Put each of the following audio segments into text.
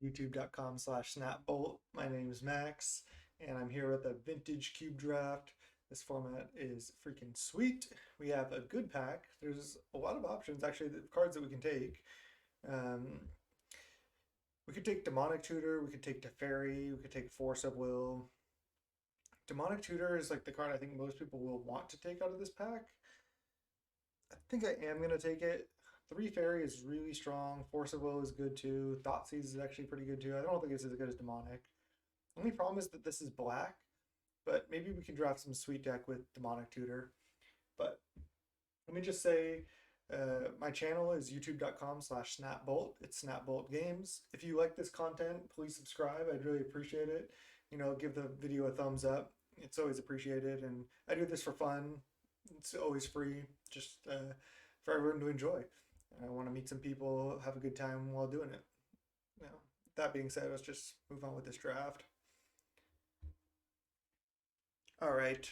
youtube.com/snapbolt. My name is Max, and I'm here with a vintage cube draft. This format is freaking sweet. We have a good pack. There's a lot of options, actually, the cards that we can take. Um, we could take Demonic Tutor, we could take Teferi, we could take Force of Will. Demonic Tutor is like the card I think most people will want to take out of this pack. I think I am going to take it. Three Fairy is really strong. Force of Will is good too. Thoughtseize is actually pretty good too. I don't think it's as good as Demonic. Only problem is that this is black, but maybe we can draft some sweet deck with Demonic Tutor. But let me just say, my channel is youtube.com/snapbolt. It's Snapbolt Games. If you like this content, please subscribe. I'd really appreciate it. You know, give the video a thumbs up. It's always appreciated. And I do this for fun. It's always free, just for everyone to enjoy. I want to meet some people, have a good time while doing it. Now, that being said, let's just move on with this draft. All right.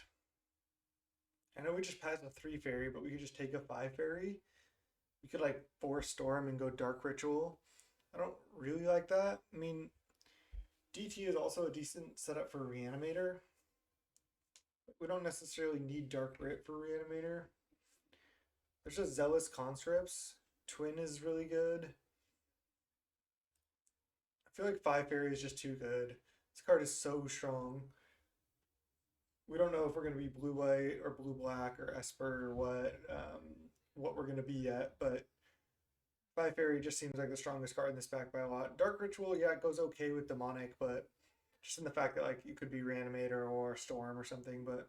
I know we just passed a 3 fairy, but we could just take a 5 fairy. We could like Force Storm and go Dark Ritual. I don't really like that. I mean, DT is also a decent setup for Reanimator. We don't necessarily need Dark Rit for Reanimator. There's just Zealous Conscripts. Twin is really good. I feel like 5 fairy is just too good. This card is so strong. We don't know if we're going to be blue white or blue black or Esper or what we're going to be yet, but 5 fairy just seems like the strongest card in this pack by a lot. Dark Ritual, yeah, it goes okay with Demonic, but just in the fact that like you could be Reanimator or Storm or something. But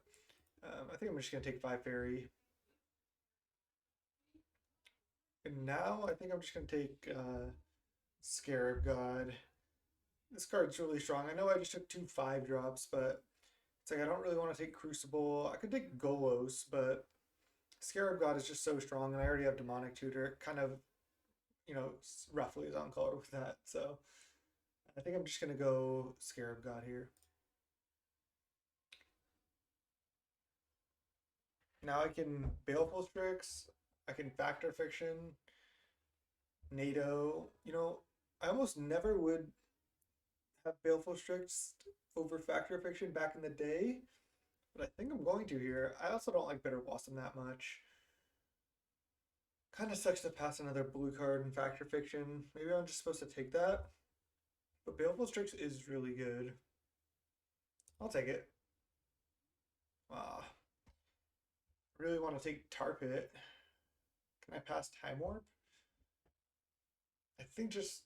I think I'm just going to take 5 fairy. And now I think I'm just going to take Scarab God. This card's really strong. I know I just took 2 5-drops, but it's like I don't really want to take Crucible. I could take Golos, but Scarab God is just so strong, and I already have Demonic Tutor. It kind of, you know, roughly is on color with that. So I think I'm just going to go Scarab God here. Now I can Baleful Strix. I can Factor Fiction. NATO. You know, I almost never would have Baleful Strix over Factor Fiction back in the day, but I think I'm going to here. I also don't like Bitter Blossom that much. Kind of sucks to pass another blue card in Factor Fiction. Maybe I'm just supposed to take that. But Baleful Strix is really good. I'll take it. Ah, really want to take Tar Pit. Can I pass Time Warp? I think just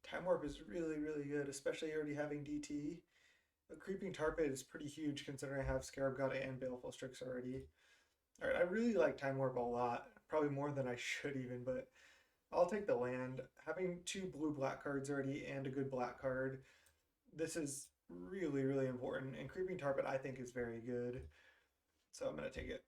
Time Warp is really, really good, especially already having DT. A Creeping Tar Pit is pretty huge considering I have Scarab God and Baleful Strix already. Alright, I really like Time Warp a lot. Probably more than I should even, but I'll take the land. Having 2 blue-black cards already and a good black card, this is really, really important. And Creeping Tar Pit I think is very good. So I'm going to take it.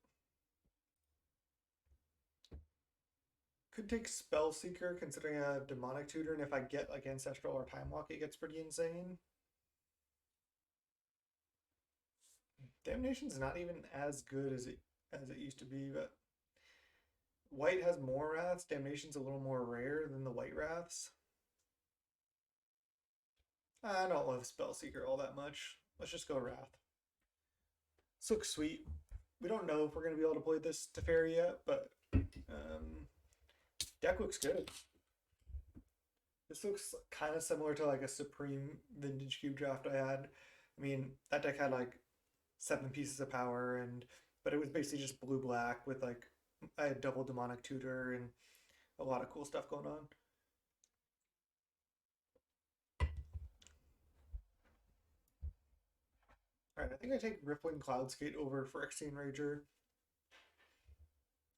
Could take Spellseeker considering I have Demonic Tutor, and if I get like Ancestral or Time Walk, it gets pretty insane. Damnation's not even as good as it used to be, but white has more wraths. Damnation's a little more rare than the white wraths. I don't love Spellseeker all that much. Let's just go Wrath. This looks sweet. We don't know if we're going to be able to play this Teferi yet, but deck looks good. This looks kind of similar to like a Supreme Vintage Cube draft I had. I mean, that deck had like 7 pieces of power, but it was basically just blue-black with like, I had double Demonic Tutor and a lot of cool stuff going on. Alright, I think I take Rippling Cloudskate over Phyrexian Rager.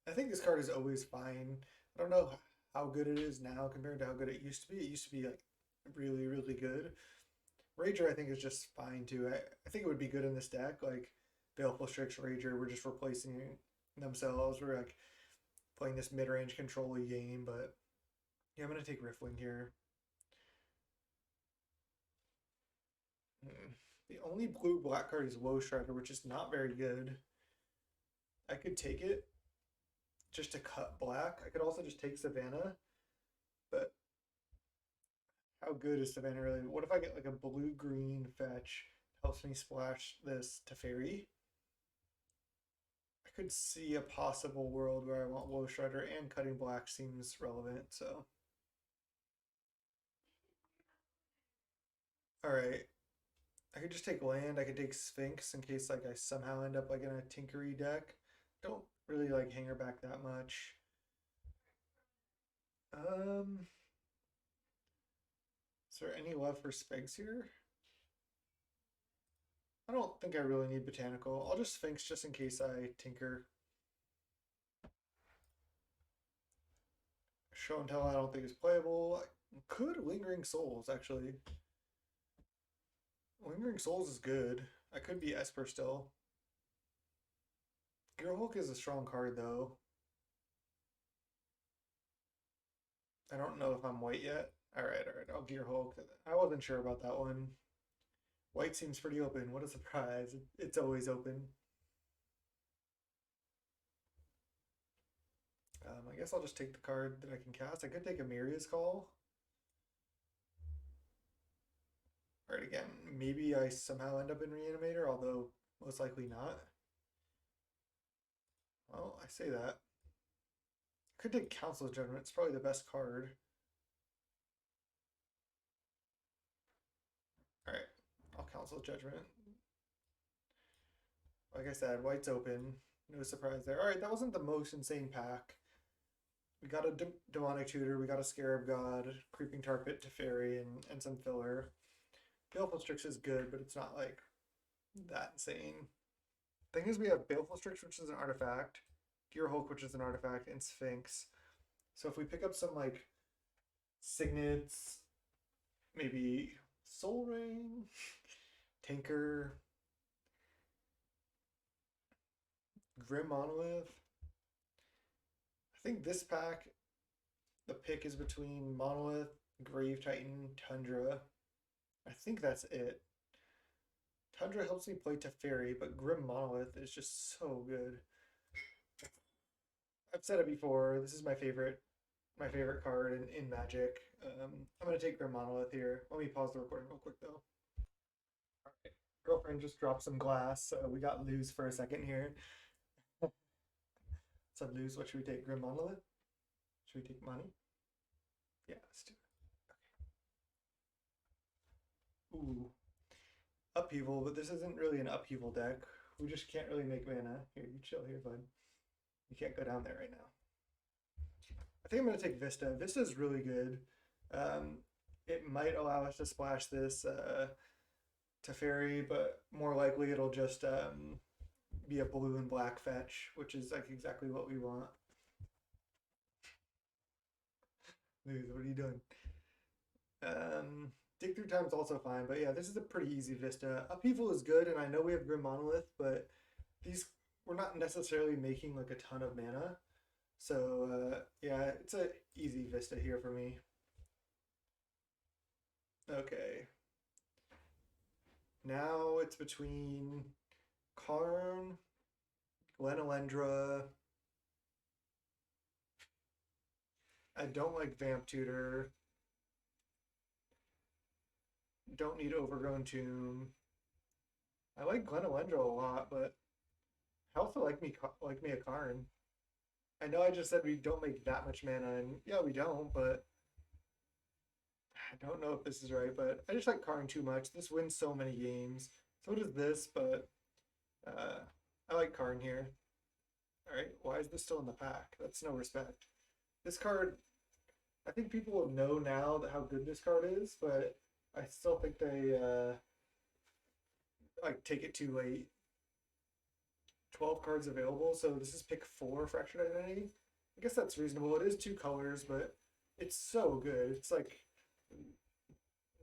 I think this card is always fine. I don't know how good it is now compared to how good it used to be. It used to be like really, really good. Rager I think is just fine too. I think it would be good in this deck. Like Baleful Strix, Rager, we're just replacing themselves. We're like playing this mid-range control-y game, but yeah, I'm gonna take Riffling here. The only blue-black card is Woe Shredder, which is not very good. I could take it just to cut black. I could also just take Savannah, but How good is Savannah really? What if I get like a blue-green fetch? Helps me splash this to fairy. I could see a possible world where I want Woe Shredder and Cutting Black seems relevant, so. Alright. I could just take land, I could take Sphinx in case like I somehow end up like in a tinkery deck. Don't really like hang her back that much. Um is there any love for Sphinx here? I don't think I really need Botanical. I'll just Sphinx just in case I tinker. Show and Tell I don't think is playable. Could Lingering Souls actually. Lingering Souls is good. I could be Esper still. Gear Hulk is a strong card though. I don't know if I'm white yet. Alright, I'll Gear Hulk. I wasn't sure about that one. White seems pretty open. What a surprise. It's always open. I guess I'll just take the card that I can cast. I could take Amiria's Call. Alright, again, maybe I somehow end up in Reanimator, although most likely not. Well, I say that. I could take Council's Judgment. It's probably the best card. Alright, I'll Council's Judgment. Like I said, white's open. No surprise there. Alright, that wasn't the most insane pack. We got a Demonic Tutor, we got a Scarab God, Creeping Tar Pit to Fairy, and some filler. Baleful Strix is good, but it's not like that insane. Thing is, we have Baleful Strix, which is an artifact, Gear Hulk, which is an artifact, and Sphinx. So if we pick up some like Signets, maybe Soul Ring, Tinker, Grim Monolith. I think this pack, the pick is between Monolith, Grave Titan, Tundra. I think that's it. Tundra helps me play Teferi, but Grim Monolith is just so good. I've said it before. This is my favorite card in Magic. I'm gonna take Grim Monolith here. Let me pause the recording real quick though. All right, girlfriend just dropped some glass, so we got lose for a second here. So lose. What should we take? Grim Monolith? Should we take money? Yeah, let's do it. Ooh. Upheaval, but this isn't really an upheaval deck. We just can't really make mana. Here, you chill here, bud. You can't go down there right now. I think I'm going to take Vista. Vista is really good. It might allow us to splash this Teferi, but more likely it'll just be a blue and black fetch, which is like exactly what we want. Lose, what are you doing? Dig Through Time is also fine, but yeah, this is a pretty easy Vista. Upheaval is good, and I know we have Grim Monolith, but these we're not necessarily making like a ton of mana. So yeah, it's a easy Vista here for me. Okay. Now it's between Karn, Glenelendra. I don't like Vamp Tutor. Don't need Overgrown Tomb. I like Glenelendra a lot, but I also like me a Karn. I know I just said we don't make that much mana, and yeah, we don't, but I don't know if this is right, but I just like Karn too much. This wins so many games. So does this, but I like Karn here. Alright, why is this still in the pack? That's no respect. This card, I think people will know now that how good this card is, but I still think they like take it too late. 12 cards available, so this is pick 4 Fractured Identity. I guess that's reasonable. It is 2 colors, but it's so good. It's like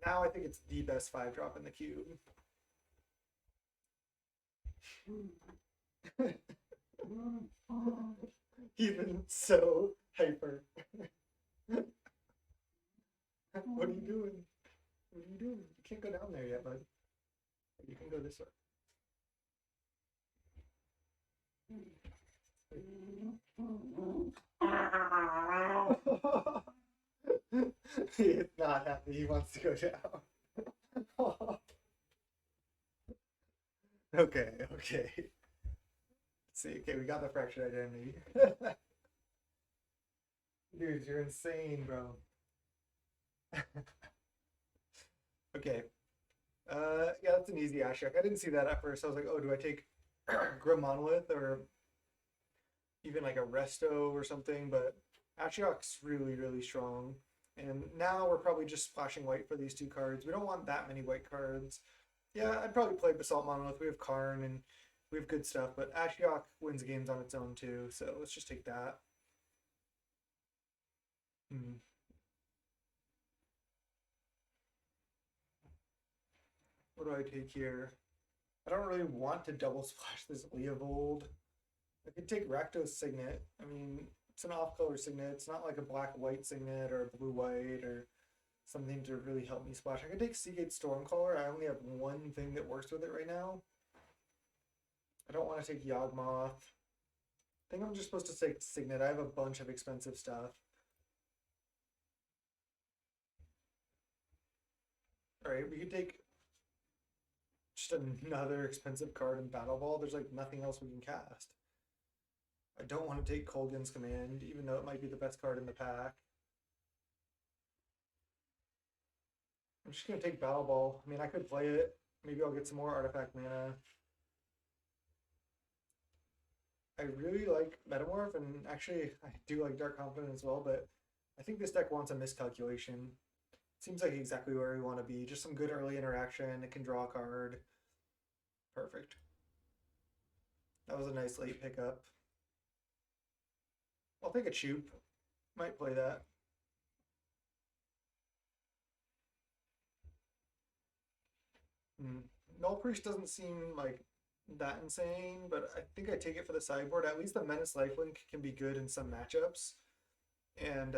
now I think it's the best 5-drop in the cube. Even so hyper. What are you doing? What are you doing? You can't go down there yet, bud. You can go this way. He is not happy. He wants to go down. Okay, okay. Let's see, okay, we got the fractured identity. Dude, you're insane, bro. Okay. Yeah, that's an easy Ashiok. I didn't see that at first. I was like, oh, do I take Grim Monolith or even like a Resto or something? But Ashiok's really, really strong. And now we're probably just splashing white for these two cards. We don't want that many white cards. Yeah, I'd probably play Basalt Monolith. We have Karn and we have good stuff, but Ashiok wins games on its own too, so let's just take that. Hmm. What do I take here? I don't really want to double splash this Leovold. I could take Rakdos Signet. I mean, it's an off-color signet. It's not like a black-white signet or a blue-white or something to really help me splash. I could take Seagate Stormcaller. I only have one thing that works with it right now. I don't want to take Yawgmoth. I think I'm just supposed to take Signet. I have a bunch of expensive stuff. Alright, we could take just another expensive card in Battle Ball. There's like nothing else we can cast. I don't want to take Kolgan's Command, even though it might be the best card in the pack. I'm just going to take Battle Ball. I mean, I could play it. Maybe I'll get some more artifact mana. I really like Metamorph, and actually I do like Dark Confidant as well, but I think this deck wants a miscalculation. It seems like exactly where we want to be. Just some good early interaction. It can draw a card. Perfect. That was a nice late pickup. I'll take a Choop. Might play that. Null Priest doesn't seem like that insane, but I think I take it for the sideboard. At least the Menace Lifelink can be good in some matchups. And,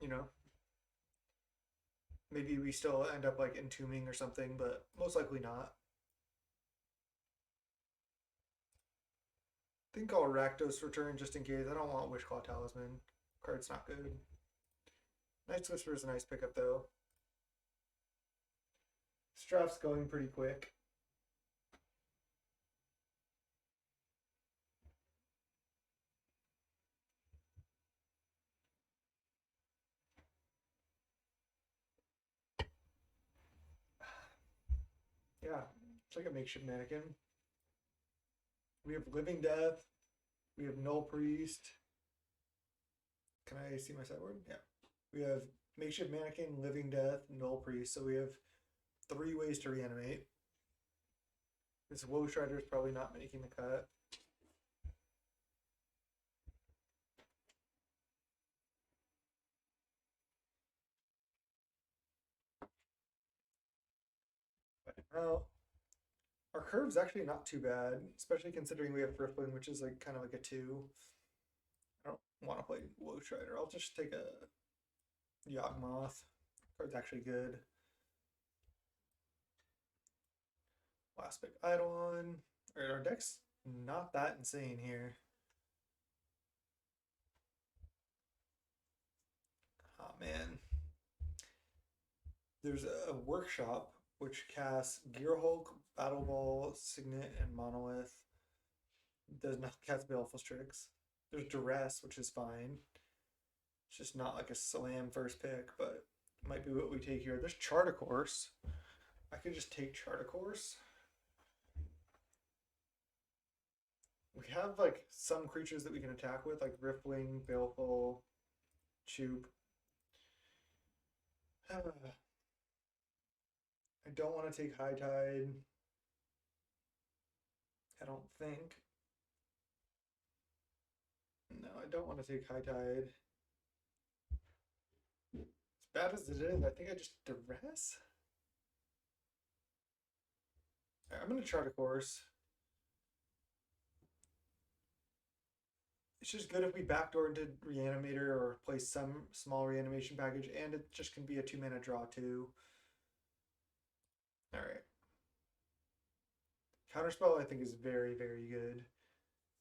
you know, maybe we still end up like entombing or something, but most likely not. I think I'll Rakdos return just in case. I don't want Wishclaw Talisman. Card's not good. Night's Whisper is a nice pickup though. This draft's going pretty quick. Yeah, it's like a makeshift mannequin. We have Living Death. We have Null Priest. Can I see my sideboard? Yeah. We have Makeshift Mannequin, Living Death, Null Priest. So we have 3 ways to reanimate. This Woe Shredder is probably not making the cut. Well, our curve's actually not too bad, especially considering we have Rifflin, which is like kind of like a 2. I don't want to play Woe Shredder. I'll just take a Yawgmoth. Card's actually good. Last pick Eidolon. Alright, our deck's not that insane here. Oh man. There's a workshop which casts Gearhulk, Battle Ball, Signet, and Monolith. Does not cast Baleful Strix. There's Duress, which is fine. It's just not like a slam first pick, but it might be what we take here. There's Chart a Course. I could just take Chart a Course. We have like some creatures that we can attack with, like Riftwing, Baleful, Choop. I don't want to take High Tide. I don't think. No, I don't want to take High Tide. As bad as it is, I think I just Duress. Right, I'm going to Chart a Course. It's just good if we backdoor into Reanimator or play some small reanimation package, and it just can be a 2-mana draw too. Alright. Counterspell I think is very, very good.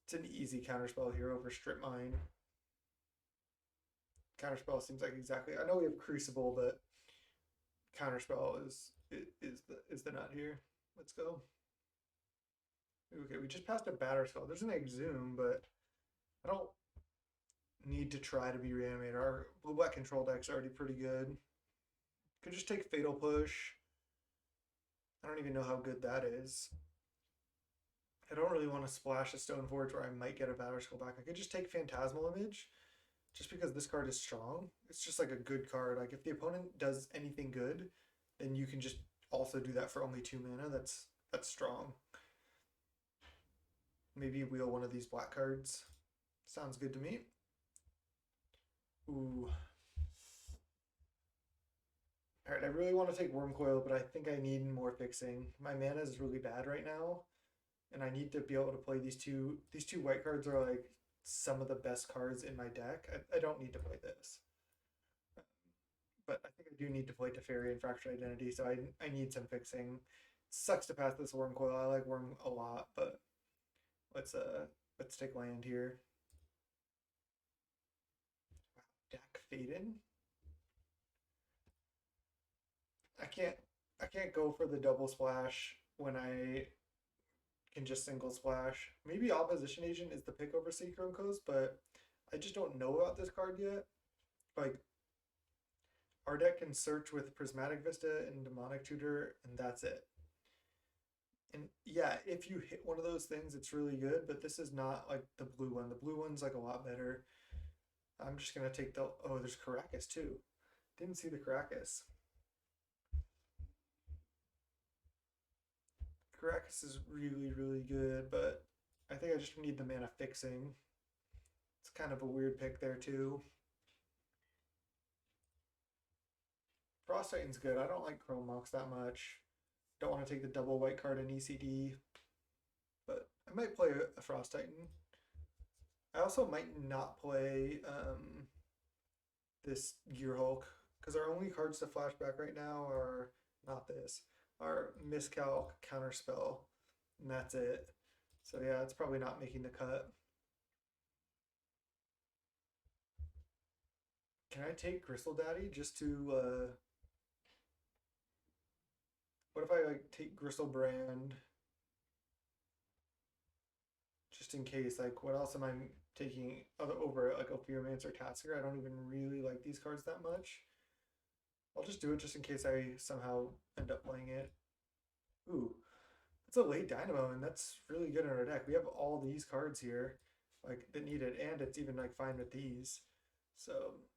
It's an easy counterspell here over Strip Mine. Counterspell seems like exactly. I know we have Crucible, but Counterspell is the nut here. Let's go. Okay, we just passed a Batterskull. There's an Exhume, but I don't need to try to be reanimated. Our blue black control deck's already pretty good. Could just take Fatal Push. I don't even know how good that is. I don't really want to splash a Stoneforge where I might get a Batterskull back. I could just take Phantasmal Image just because this card is strong. It's just like a good card. Like if the opponent does anything good, then you can just also do that for only 2 mana. That's strong. Maybe wheel one of these black cards. Sounds good to me. Ooh. Alright, I really want to take Wormcoil, but I think I need more fixing. My mana is really bad right now, and I need to be able to play these two. These two white cards are like some of the best cards in my deck. I don't need to play this. But I think I do need to play Teferi and Fractured Identity, so I need some fixing. It sucks to pass this Wormcoil. I like Worm a lot, but let's take land here. Wow, Dak Faden. I can't go for the double splash when I can just single splash. Maybe Opposition Agent is the pick over Seachrome Coast, but I just don't know about this card yet. Like, our deck can search with Prismatic Vista and Demonic Tutor, and that's it. And yeah, if you hit one of those things, it's really good, but this is not like the blue one. The blue one's like a lot better. I'm just gonna take the, oh, there's Caracas too. Didn't see the Caracas. Caracas is really, really good, but I think I just need the mana fixing. It's kind of a weird pick there too. Frost Titan's good. I don't like Chrome Mox that much. Don't want to take the double white card in ECD, but I might play a Frost Titan. I also might not play this Gear Hulk because our only cards to flashback right now are not this, are Miscalc, Counterspell, and that's it. So yeah, it's probably not making the cut. Can I take Gristle Daddy just to what if I like take Gristlebrand just in case? Like, what else am I taking over like Ophiomancer or Tasker? I don't even really like these cards that much. I'll just do it just in case I somehow end up playing it. Ooh, it's a late Dynamo, and that's really good in our deck. We have all these cards here, like that need it, and it's even like fine with these. So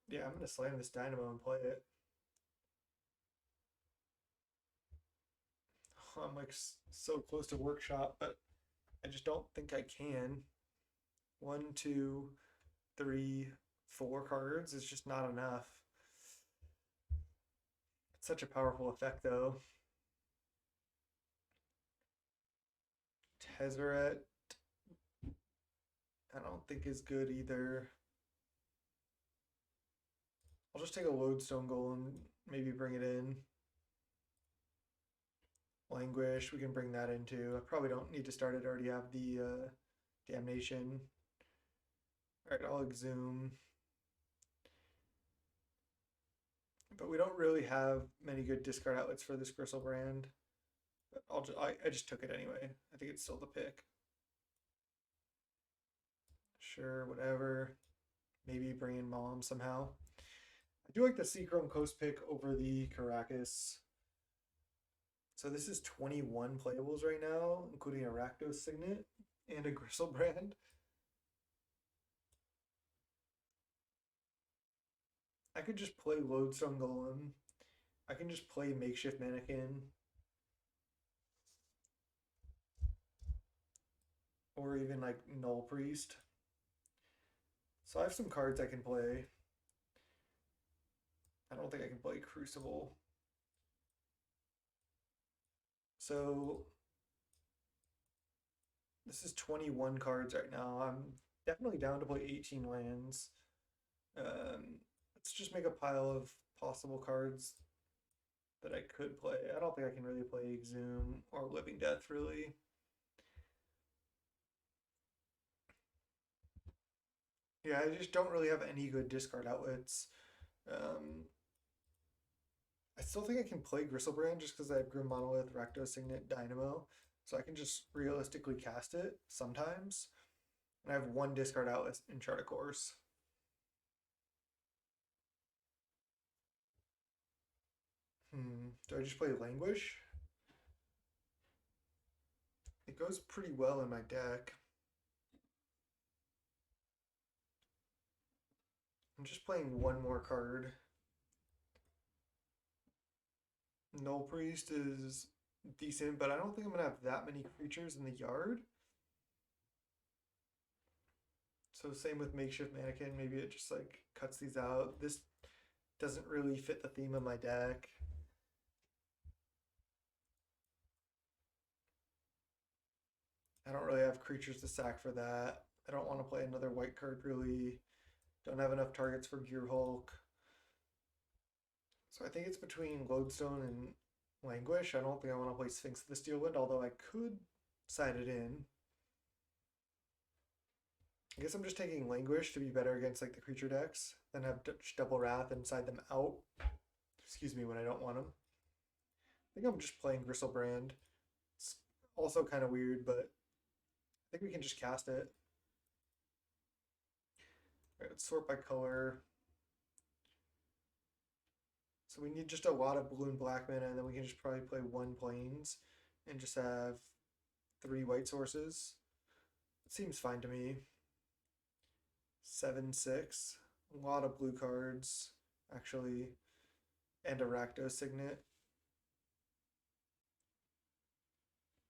yeah, I'm gonna slam this Dynamo and play it. I'm like so close to workshop, but I just don't think I can. One, two, three, four cards is just not enough. It's such a powerful effect, though. Tezzeret, I don't think is good either. I'll just take a Lodestone Golem, maybe bring it in. Languish, we can bring that in too. I probably don't need to start it, I already have the Damnation. Alright, I'll Exhume. But we don't really have many good discard outlets for this Gristlebrand. But I just took it anyway. I think it's still the pick. Sure, whatever. Maybe bring in Mom somehow. I do like the Seachrome Coast pick over the Caracas. So this is 21 playables right now, including a Rakdos Signet and a Gristlebrand. I could just play Lodestone Golem. I can just play Makeshift Mannequin. Or even like Null Priest. So I have some cards I can play. I don't think I can play Crucible. So this is 21 cards right now. I'm definitely down to play 18 lands. Let's just make a pile of possible cards that I could play. I don't think I can really play Exhume or Living Death, really. Yeah, I just don't really have any good discard outlets. Um, I still think I can play Gristlebrand just because I have Grim Monolith, Rakdos Signet, Dynamo. So I can just realistically cast it sometimes. And I have one discard outlet in Chart a Course. Do I just play Languish? It goes pretty well in my deck. I'm just playing one more card. Null Priest is decent, but I don't think I'm gonna have that many creatures in the yard. So same with Makeshift Mannequin, maybe it just like cuts these out. This doesn't really fit the theme of my deck. I don't really have creatures to sack for that. I don't want to play another white card really. Don't have enough targets for Gear Hulk. So I think it's between Lodestone and Languish. I don't think I want to play Sphinx of the Steelwind, although I could side it in. I guess I'm just taking Languish to be better against like the creature decks, then have Double Wrath and side them out. Excuse me, when I don't want them. I think I'm just playing Gristlebrand. It's also kind of weird, but I think we can just cast it. All right, let's sort by color. So we need just a lot of blue and black mana, and then we can just probably play one plains and just have 3 white sources. It seems fine to me. 7/6. A lot of blue cards, actually, and a Rakdos Signet.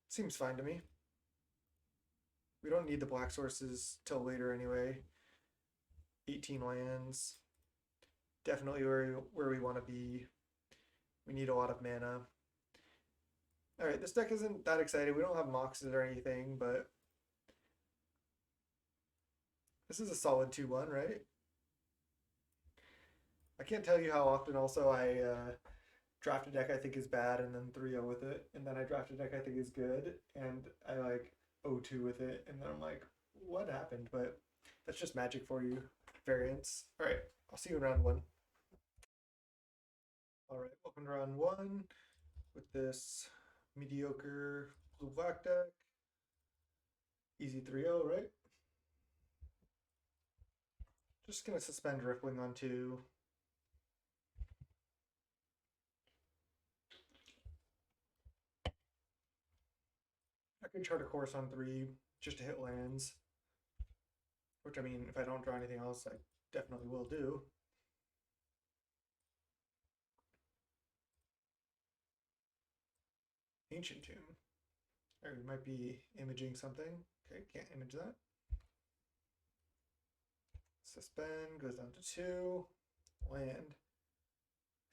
Seems fine to me. We don't need the black sources till later anyway. 18 lands. Definitely where we want to be. We need a lot of mana. Alright, this deck isn't that exciting. We don't have Moxes or anything, but this is a solid 2-1, right? I can't tell you how often also I draft a deck I think is bad and then 3-0 with it, and then I draft a deck I think is good and I like 0-2 with it, and then I'm like, what happened? But that's just magic for you. Variance. Alright, I'll see you in round 1. Alright, welcome to round 1 with this mediocre blue-black deck. Easy 3-0, right? Just gonna suspend Rippling on 2. I could Chart a Course on 3 just to hit lands. Which, I mean, if I don't draw anything else, I definitely will do. Ancient Tomb. Or we might be imaging something. Okay, can't image that. Suspend goes down to 2. Land.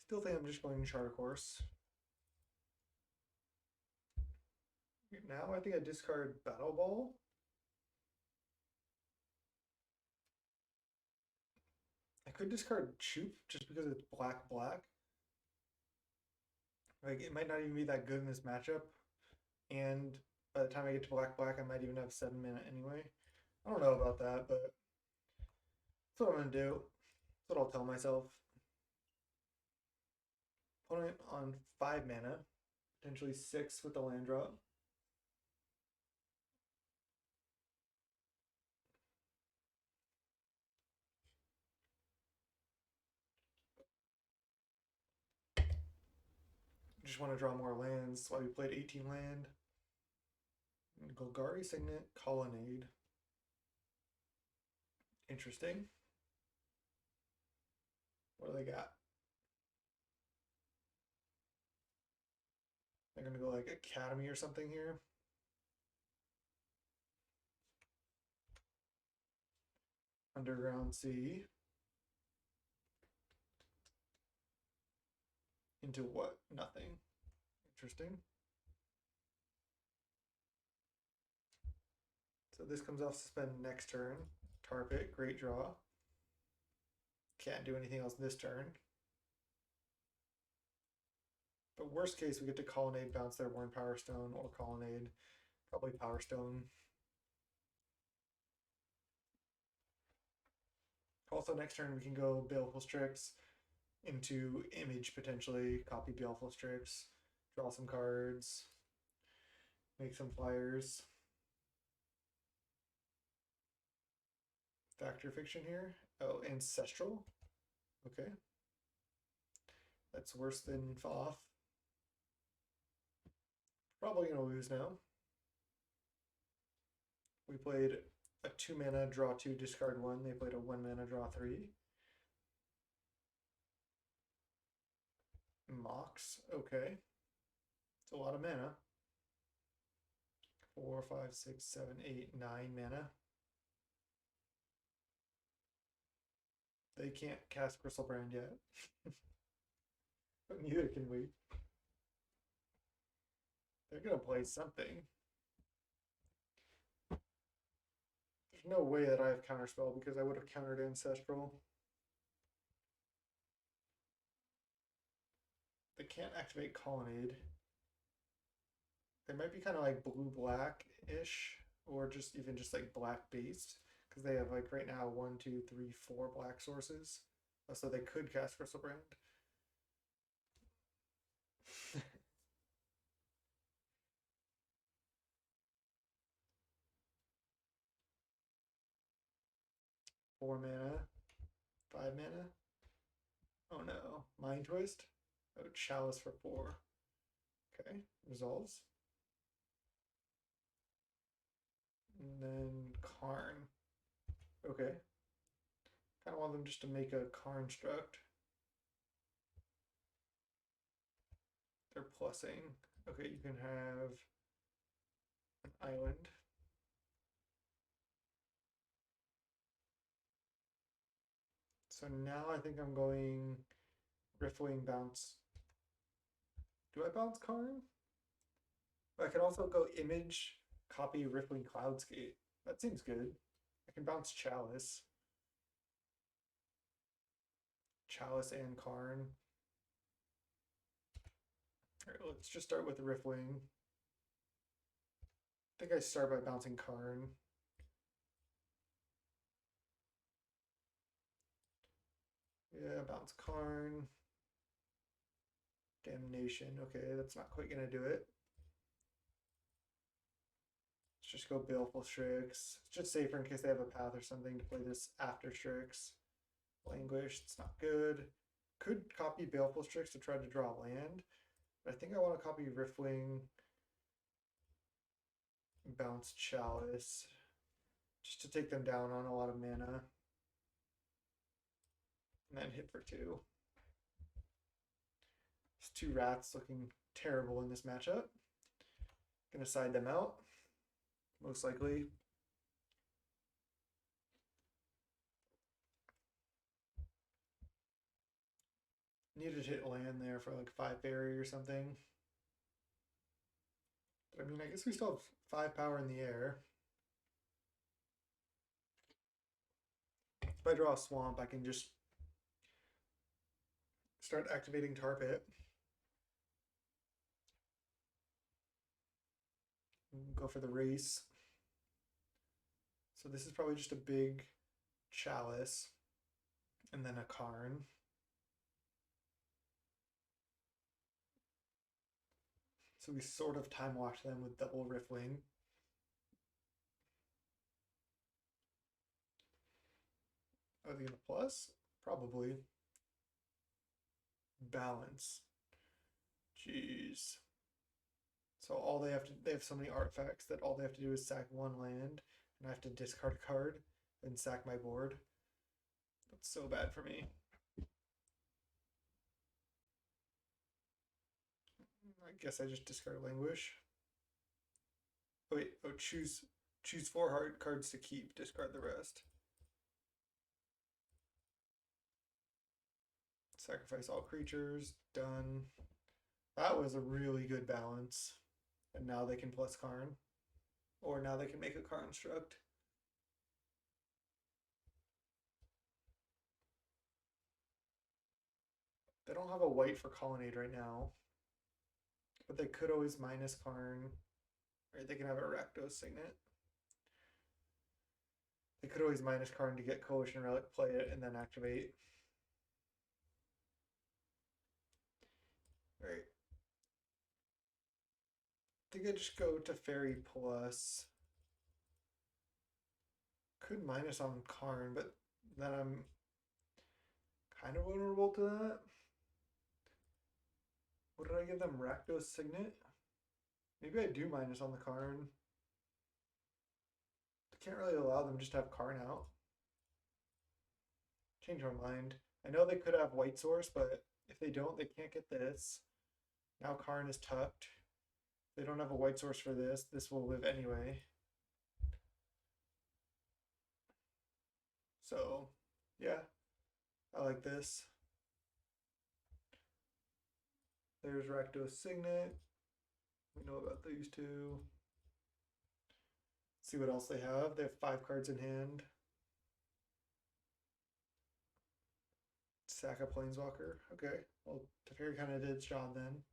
Still think I'm just going to Chart a Course. Now I think I discard Battle Ball. I could discard Choop just because it's black. Like, it might not even be that good in this matchup. And by the time I get to black, I might even have 7 mana anyway. I don't know about that, but that's what I'm going to do. That's what I'll tell myself. Opponent on 5 mana, potentially 6 with the land drop. Just want to draw more lands. That's why we played 18 land. Golgari Signet, Colonnade. Interesting. What do they got? They're going to go like Academy or something here. Underground Sea. Into what? Nothing. Interesting. So this comes off suspend next turn. Tarp it, great draw. Can't do anything else this turn. But worst case, we get to Colonnade, bounce their Worn Power Stone, or Colonnade. Probably Power Stone. Also, next turn we can go Baleful Strix into Image potentially, copy Baleful Strix, draw some cards, make some flyers. Factor Fiction here. Oh, Ancestral. Okay. That's worse than Foth. Probably gonna lose now. We played a 2 mana, draw 2, discard 1. They played a 1 mana, draw 3. Mox. Okay. It's a lot of mana. 4, 5, 6, 7, 8, 9 mana. They can't cast Crystal Brand yet. But neither can we. They're gonna play something. There's no way that I have Counterspell because I would have countered Ancestral. They can't activate Colonnade. They might be kind of like blue-black-ish, or just even just like black-based, because they have like right now 1, 2, 3, 4 black sources. So they could cast Crystal Brand. 4 mana, 5 mana. Oh no, Mind Twist. Oh, Chalice for 4. Okay, resolves. And then Karn. Okay. Kind of want them just to make a Karn struct. They're plussing. Okay, you can have an island. So now I think I'm going Riffling bounce. Do I bounce Karn? I can also go Image, copy Riffling Cloudscape. That seems good. I can bounce Chalice. Chalice and Karn. Alright, let's just start with Riffling. I think I start by bouncing Karn. Yeah, bounce Karn. Damnation. Okay, that's not quite gonna do it. Let's just go Baleful Strix. It's just safer in case they have a path or something to play this after Strix. Languish, it's not good. Could copy Baleful Strix to try to draw land, but I think I want to copy Riffling, bounce Chalice, just to take them down on a lot of mana. And then hit for 2. These 2 rats looking terrible in this matchup. Gonna side them out, most likely. Needed to hit land there for like 5 fairy or something. But I mean, I guess we still have 5 power in the air. If I draw a swamp, I can just start activating Tar Pit. Go for the race. So this is probably just a big Chalice and then a Karn. So we sort of time watch them with double Riffling. Are they gonna plus? Probably. Balance. Jeez. So all they have so many artifacts that all they have to do is sack 1 land, and I have to discard a card and sack my board. That's so bad for me. I guess I just discard Languish. Oh wait, oh choose 4 hard cards to keep, discard the rest. Sacrifice all creatures, done. That was a really good balance. And now they can plus Karn. Or now they can make a Karn struct. They don't have a white for Colonnade right now. But they could always minus Karn. Or they can have a Rakdos Signet. They could always minus Karn to get Coalition Relic, play it, and then activate. Alright. I think I just go to Fairy plus. Could minus on Karn, but then I'm kind of vulnerable to that. What did I give them? Rakdos Signet? Maybe I do minus on the Karn. I can't really allow them just to have Karn out. Change my mind. I know they could have White Source, but if they don't, they can't get this. Now Karn is tucked. If they don't have a White Source for this, this will live anyway. So, yeah, I like this. There's Rakdos Signet. We know about these two. See what else they have. They have 5 cards in hand. Sack a Planeswalker. Okay, well, Teferi kind of did its job then.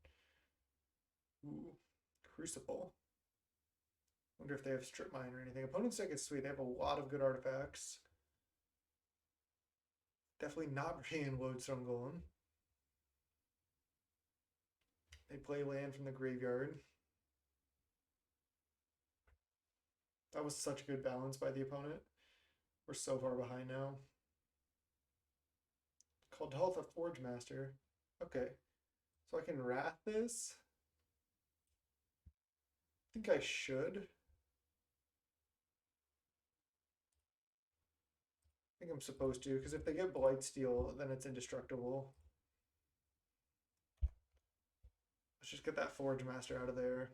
Ooh, Crucible. Wonder if they have Strip Mine or anything. Opponent's deck is sweet. They have a lot of good artifacts. Definitely not bringing Lodestone Golem. They play land from the graveyard. That was such a good balance by the opponent. We're so far behind now. Called Health of Forge Master. Okay. So I can Wrath this. I think I should. I think I'm supposed to, because if they get Blightsteel, then it's indestructible. Let's just get that Forge Master out of there.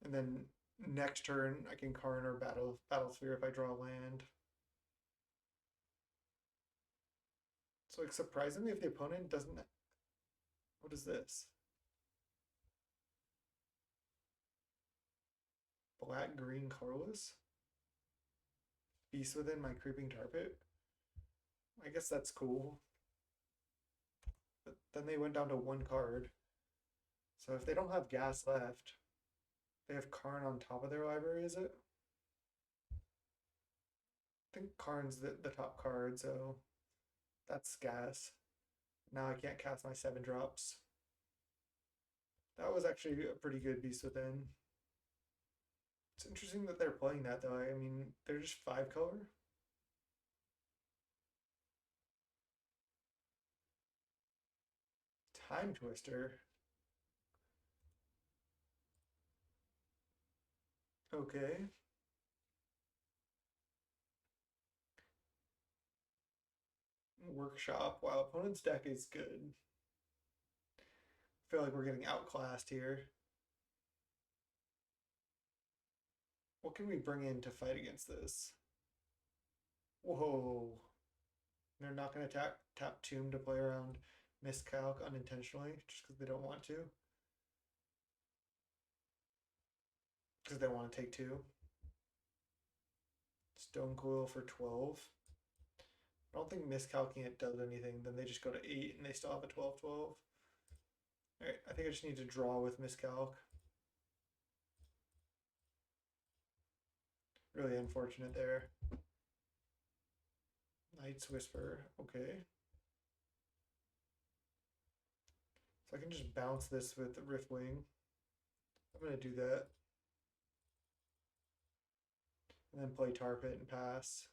And then next turn, I can Karn or Battle Sphere if I draw land. So like surprisingly, if the opponent doesn't, what is this? Black green colorless? Beast within my creeping tar pit? I guess that's cool. But then they went down to 1 card. So if they don't have gas left, they have Karn on top of their library, is it? I think Karn's the top card, so that's gas. Now I can't cast my 7 drops. That was actually a pretty good Beast Within. It's interesting that they're playing that though. I mean, they're just 5 color. Time Twister. Okay. Workshop. Wow, opponent's deck is good. I feel like we're getting outclassed here. What can we bring in to fight against this? Whoa. They're not going to tap Tomb to play around Miscalc unintentionally just because they don't want to. Because they want to take 2. Stone Coil for 12. I don't think miscalculating it does anything. Then they just go to 8 and they still have a 12-12. Alright, I think I just need to draw with miscalc. Really unfortunate there. Knight's Whisper, okay. So I can just bounce this with the Riftwing. I'm going to do that. And then play Tar Pit and pass.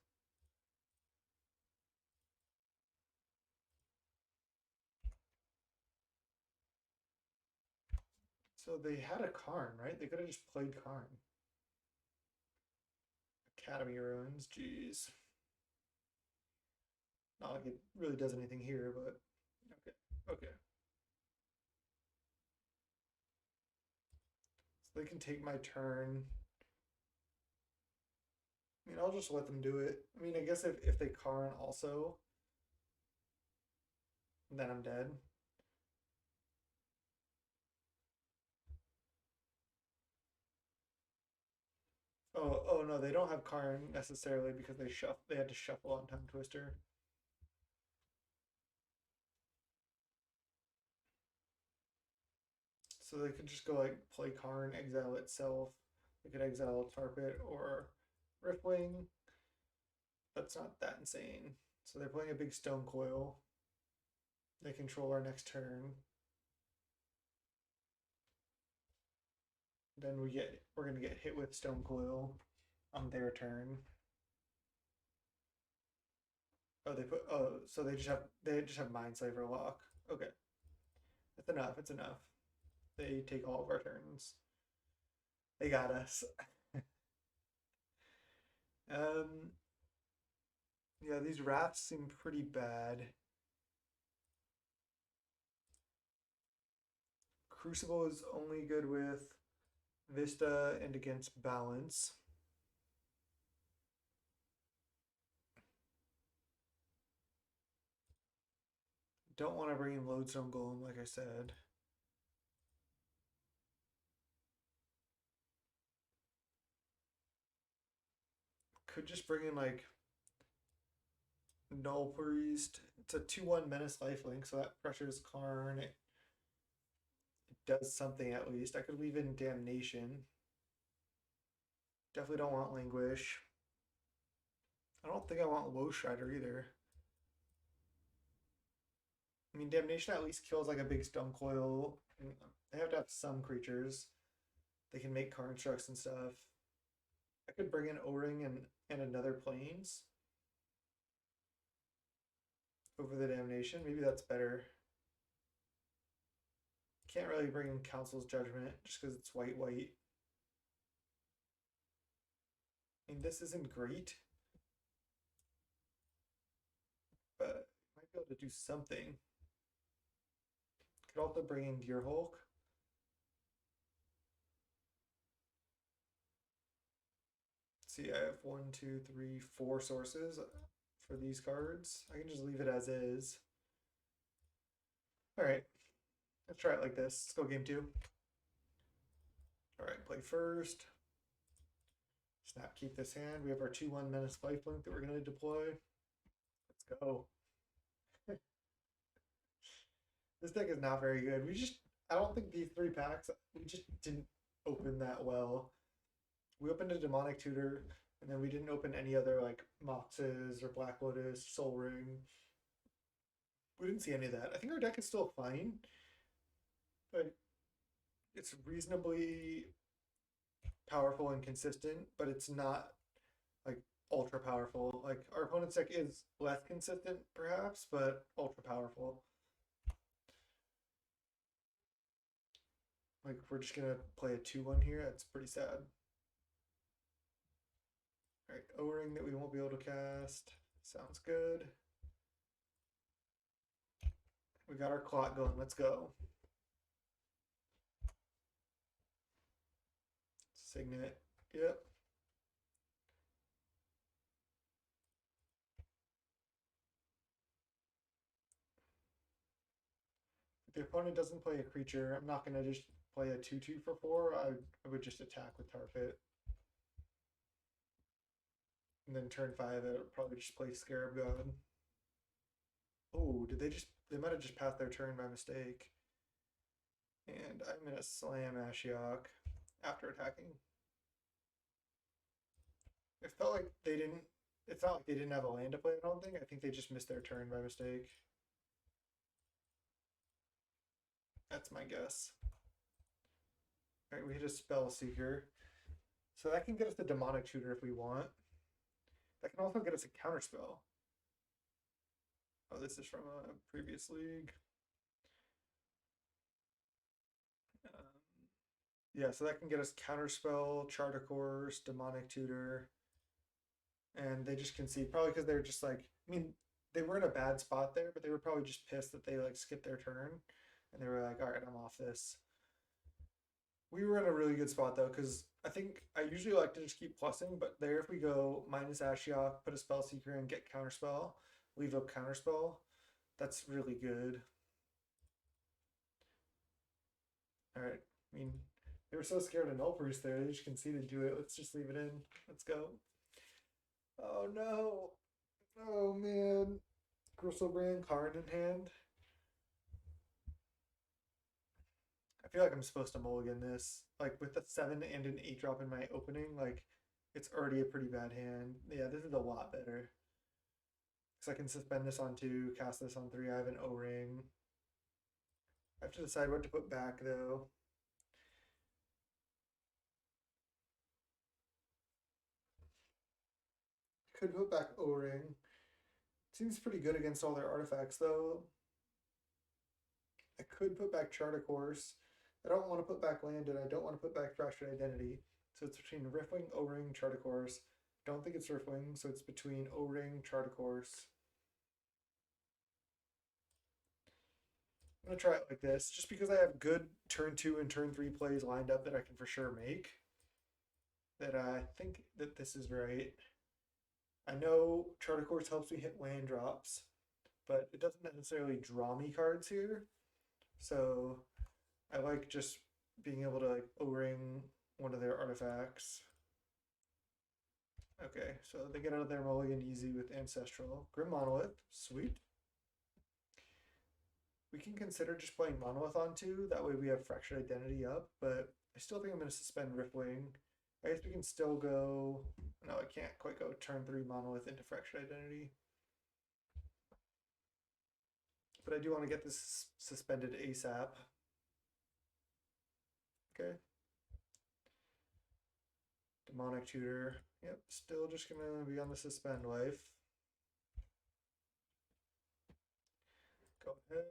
So they had a Karn, right? They could have just played Karn. Academy Ruins, jeez. Not like it really does anything here, but okay. So they can take my turn. I mean, I'll just let them do it. I mean, I guess if they Karn also, then I'm dead. Oh no, they don't have Karn necessarily because they had to shuffle on Time Twister. So So they could just go like play Karn, exile itself. They could exile Tarpit or Riftwing. That's not that insane. So they're playing a big Stone Coil. They control our next turn. Then we're gonna get hit with Stone Coil on their turn. So they just have Mindslaver lock. Okay. That's enough. It's enough. They take all of our turns. They got us. um yeah, these rafts seem pretty bad. Crucible is only good with Vista and against balance. Don't want to bring in Lodestone Golem, like I said. Could just bring in like Null Priest. It's a 2/1 Menace Lifelink, so that pressures Karn. It does something at least. I could leave in Damnation. Definitely don't want Languish. I don't think I want Low Strider either. I mean, Damnation at least kills like a big Stone Coil. They have to have some creatures. They can make Karn Structs and stuff. I could bring in O-Ring and another Plains over the Damnation. Maybe that's better. Can't really bring in Council's Judgment just because it's white. I mean, this isn't great, but might be able to do something. Could also bring in Deer Hulk. See, I have 1, 2, 3, 4 sources for these cards. I can just leave it as is. All right, let's try it like this. Let's go game 2. All right, play first. Snap, keep this hand. We have our 2/1 Menace Lifelink that we're going to deploy. Let's go. This deck is not very good. I don't think these 3 packs, we just didn't open that well. We opened a Demonic Tutor, and then we didn't open any other like Moxes or Black Lotus, Soul Ring. We didn't see any of that. I think our deck is still fine, but it's reasonably powerful and consistent, but it's not like ultra powerful. Like our opponent's deck is less consistent, perhaps, but ultra powerful. Like we're just gonna play a 2/1 here. That's pretty sad. All right, O-Ring that we won't be able to cast. Sounds good. We got our clock going. Let's go. Signet. Yep. If the opponent doesn't play a creature, I'm not going to just play a 2/2 for 4. I would just attack with Tarpit. And then turn 5, I would probably just play Scarab God. Oh, they might have just passed their turn by mistake. And I'm going to slam Ashiok after attacking. It felt like they didn't, it's not like they didn't have a land to play, I don't think. I think they just missed their turn by mistake. That's my guess. All right, we hit a Spell Seeker. So that can get us the Demonic Tutor if we want. That can also get us a Counterspell. Oh, this is from a previous league. Yeah, so that can get us Counterspell, Charter Course, Demonic Tutor. And they just concede, probably because they're just like, I mean, they were in a bad spot there, but they were probably just pissed that they like skipped their turn. And they were like, all right, I'm off this. We were in a really good spot though, because I think I usually like to just keep plussing, but there if we go minus Ashiok, put a Spell Seeker and get Counterspell, leave a Counterspell, that's really good. All right, I mean, they were so scared of Null Priest there, they just conceded to it. Let's just leave it in. Let's go. Oh no. Oh man. Griselbrand, Karn in hand. I feel like I'm supposed to mulligan this. Like with the 7 and an 8 drop in my opening, like it's already a pretty bad hand. Yeah, this is a lot better. Because I can suspend this on 2, cast this on 3. I have an O-ring. I have to decide what to put back though. Could put back O-ring. Seems pretty good against all their artifacts though. I could put back Chart a Course. I don't want to put back Land, and I don't want to put back Fractured Identity. So it's between Riftwing, O-ring, Chart a Course. Don't think it's Riftwing, so it's between O-ring, Chart a Course. I'm gonna try it like this, just because I have good turn 2 and turn 3 plays lined up that I can for sure make. That I think that this is right. I know Chart a Course helps me hit land drops, but it doesn't necessarily draw me cards here. So I like just being able to like O-ring one of their artifacts. Okay, so they get out of their mulligan easy with Ancestral. Grim Monolith, sweet. We can consider just playing Monolith on 2, that way we have Fractured Identity up, but I still think I'm going to suspend Riftwing. I guess we can still go, no I can't quite go turn 3 Monolith into Fractured Identity. But I do want to get this suspended ASAP. Okay. Demonic Tutor. Yep, still just gonna be on the suspend life. Go ahead.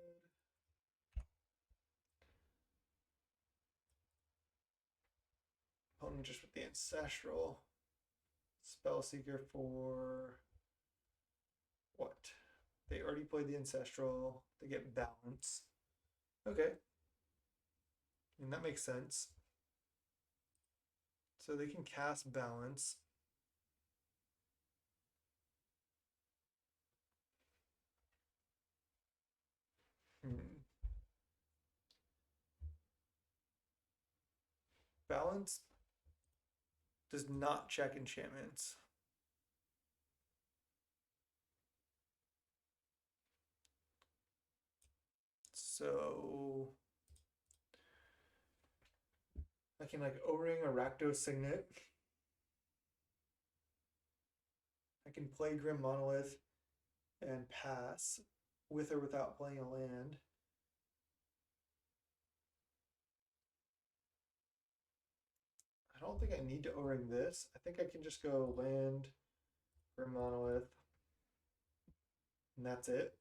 Opponent just with the Ancestral. Spellseeker for what? They already played the Ancestral. They get Balance. Okay. I mean, that makes sense. So they can cast Balance. Balance does not check enchantments. So I can like O-ring a Rakdos Signet. I can play Grim Monolith and pass with or without playing a land. I don't think I need to O-ring this. I think I can just go land, Grim Monolith, and that's it.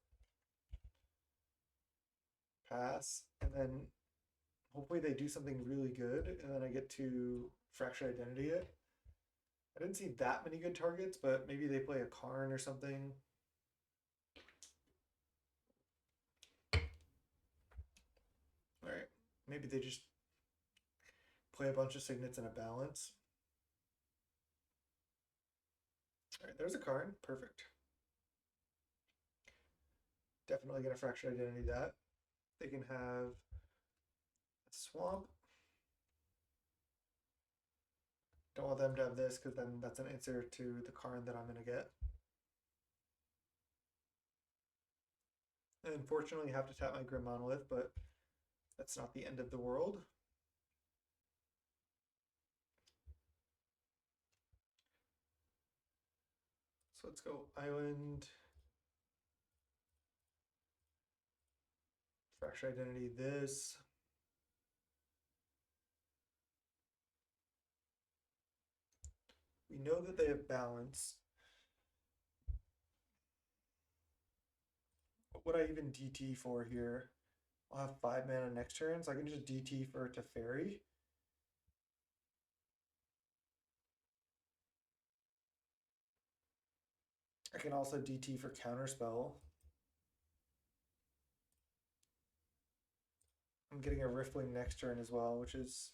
Pass, and then hopefully they do something really good, and then I get to Fracture Identity it. I didn't see that many good targets, but maybe they play a Karn or something. All right, maybe they just play a bunch of signets and a balance. All right, there's a Karn, perfect. Definitely gonna Fracture Identity that. They can have a Swamp. Don't want them to have this because then that's an answer to the Karn that I'm gonna get. I unfortunately have to tap my Grim Monolith, but that's not the end of the world. So let's go Island. Fracture Identity this. We know that they have balance. What would I even DT for here? I'll have 5 mana next turn, so I can just DT for Teferi. I can also DT for Counterspell. I'm getting a Riftwing next turn as well, which is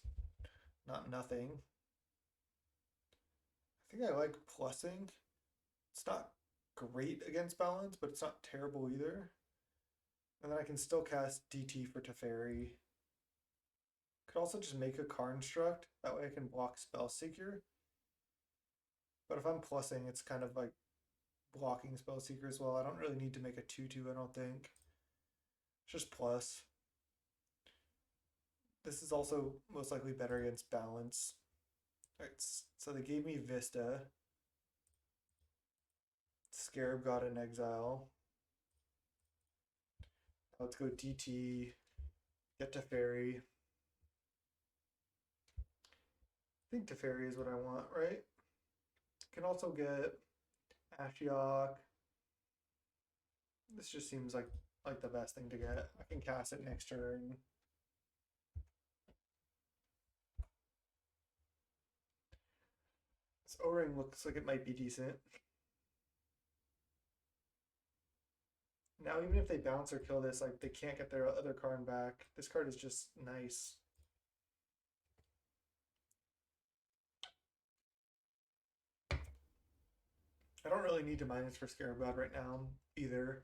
not nothing. I think I like plussing. It's not great against balance, but it's not terrible either. And then I can still cast DT for Teferi. Could also just make a Construct. That way I can block Spellseeker. But if I'm plussing, it's kind of like blocking Spellseeker as well. I don't really need to make a 2-2, I don't think. It's just plus. This is also most likely better against balance. All right, so they gave me Vista. Scarab got an exile. Let's go DT, get Teferi. I think Teferi is what I want, right? Can also get Ashiok. This just seems like the best thing to get. I can cast it next turn. This O-Ring looks like it might be decent. Now, even if they bounce or kill this, like they can't get their other card back. This card is just nice. I don't really need to minus for Scarab God right now either.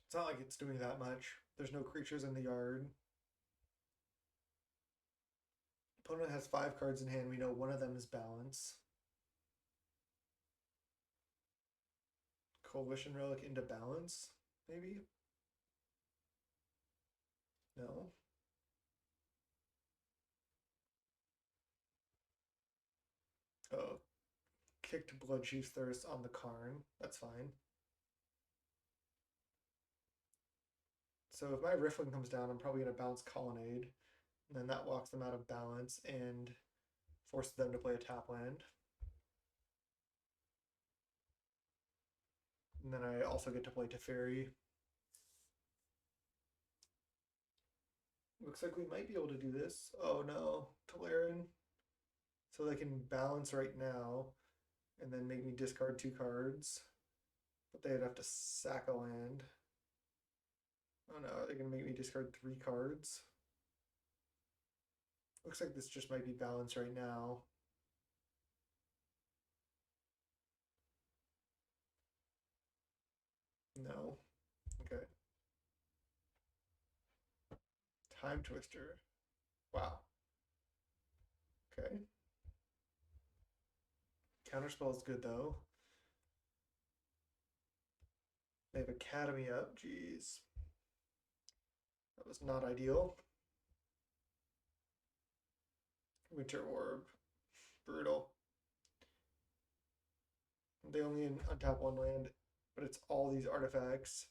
It's not like it's doing that much. There's no creatures in the yard. Opponent has 5 cards in hand. We know one of them is balance. Coalition Relic into balance, maybe? No. Oh, kicked Bloodchief's Thirst on the Karn. That's fine. So if my Riffling comes down, I'm probably going to bounce Colonnade. And then that walks them out of balance and forces them to play a tap land. And then I also get to play Teferi. Looks like we might be able to do this. Oh no, Telerin. So they can balance right now and then make me discard 2 cards. But they'd have to sack a land. Oh no, they're going to make me discard 3 cards. Looks like this just might be balanced right now. No. Okay. Time Twister. Wow. Okay. Counterspell is good though. They have Academy up. Jeez. That was not ideal. Winter Orb. Brutal. They only untap 1 land, but it's all these artifacts.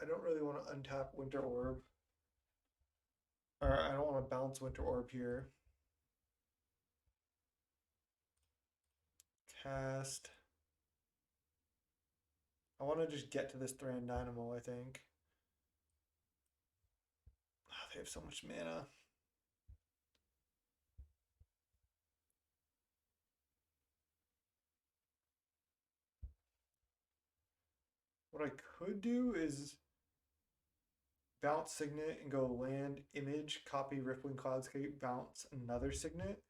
I don't really want to untap Winter Orb. Or I don't want to bounce Winter Orb here. Cast. I want to just get to this Thran Dynamo, I think. Oh, they have so much mana. What I could do is bounce Signet and go land, image, copy Rippling Cloudscape, bounce another Signet.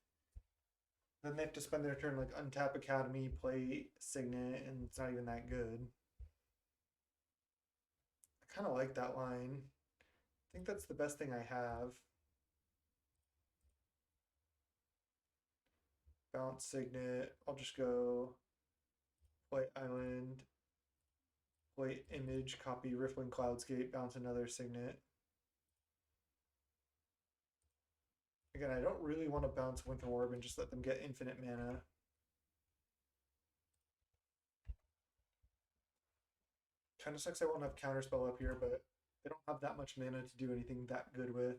Then they have to spend their turn like untap Academy, play Signet, and it's not even that good. I kind of like that line. I think that's the best thing I have. Bounce Signet. I'll just go play Island, play Image, copy Riffling Cloudscape, bounce another Signet. Again, I don't really want to bounce Winter Orb and just let them get infinite mana. Kind of sucks I won't have Counterspell up here, but they don't have that much mana to do anything that good with.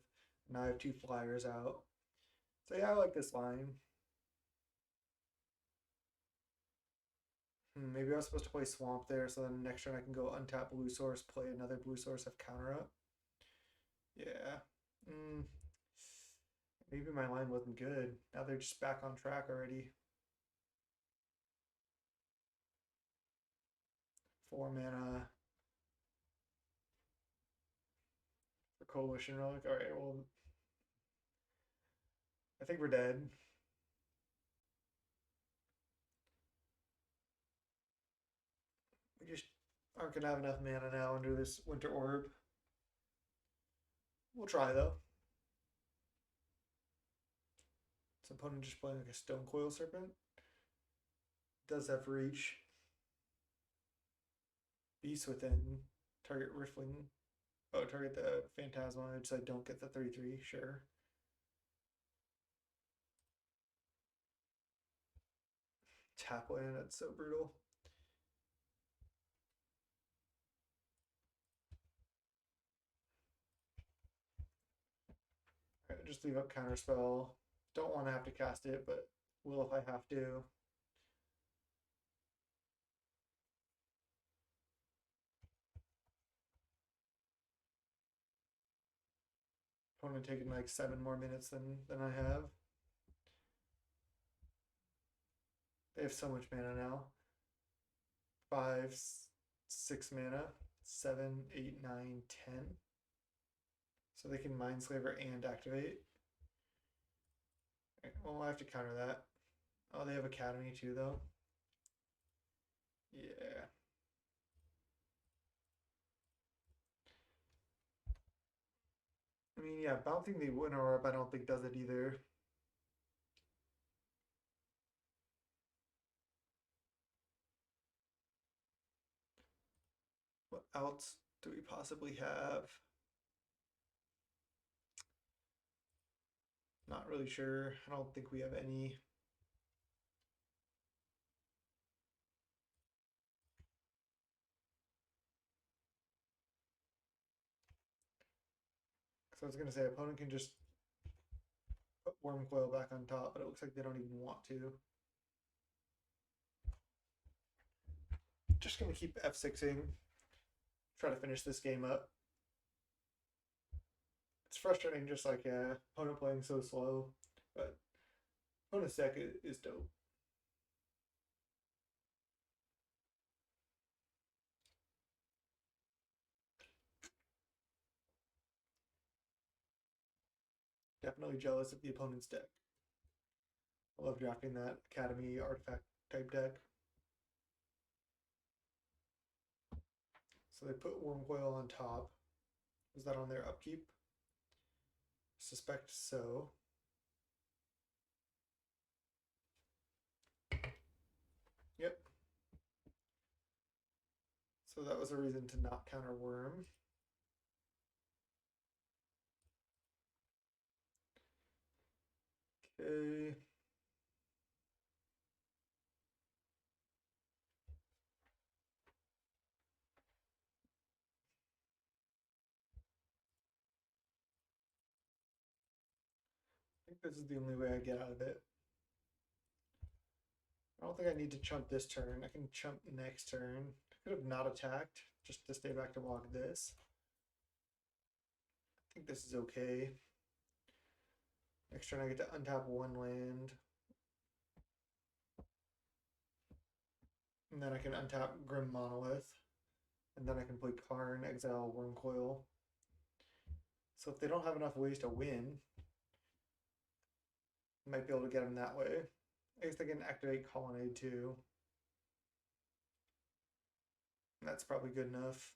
Now I have 2 flyers out. So yeah, I like this line. Maybe I was supposed to play Swamp there, so then next turn I can go untap Blue Source, play another Blue Source, have counter up. Yeah. Maybe my line wasn't good. Now they're just back on track already. 4 mana for Coalition Relic. Alright, well, I think we're dead. We just aren't going to have enough mana now under this Winter Orb. We'll try, though. This opponent just playing like a Stone Coil Serpent. Does have reach. Beast within. Target Riffling. Oh, target the Phantasma so I don't get the 3/3. Sure. Tap land. That's so brutal. Right, just leave up Counterspell. Don't want to have to cast it, but will if I have to. Opponent taking like 7 more minutes than I have. They have so much mana now. 5, 6 mana. 7, 8, 9, 10. So they can Mindslaver and activate. Okay, well, I have to counter that. Oh, they have Academy too, though. Yeah. I mean, yeah, bouncing the winner orb I don't think does it either. What else do we possibly have? Not really sure. I don't think we have any. So I was gonna say opponent can just put Wormcoil back on top, but it looks like they don't even want to. Just gonna keep F6ing. Try to finish this game up. It's frustrating, just like opponent playing so slow, but opponent's deck is dope. Definitely jealous of the opponent's deck. I love drafting that Academy artifact type deck. So they put Wormcoil on top. Was that on their upkeep? Suspect so. Yep. So that was a reason to not counter Worm. Okay. I think this is the only way I get out of it. I don't think I need to chump this turn. I can chump next turn. I could have not attacked just to stay back to block this. I think this is okay. Next turn I get to untap 1 land. And then I can untap Grim Monolith. And then I can play Karn, exile Wormcoil. So if they don't have enough ways to win, I might be able to get them that way. I guess they can activate Colonnade too. That's probably good enough.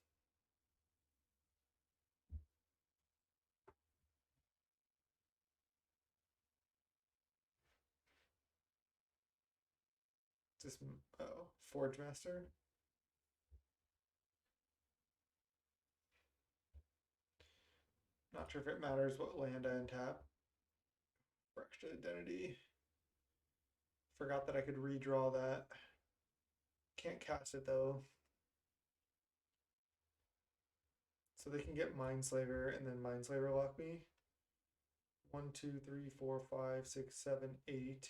Just Forge Master. Not sure if it matters what land I untap. For extra identity. Forgot that I could redraw that. Can't cast it though. So they can get Mindslaver and then Mindslaver lock me. 1, 2, 3, 4, 5, 6, 7, 8.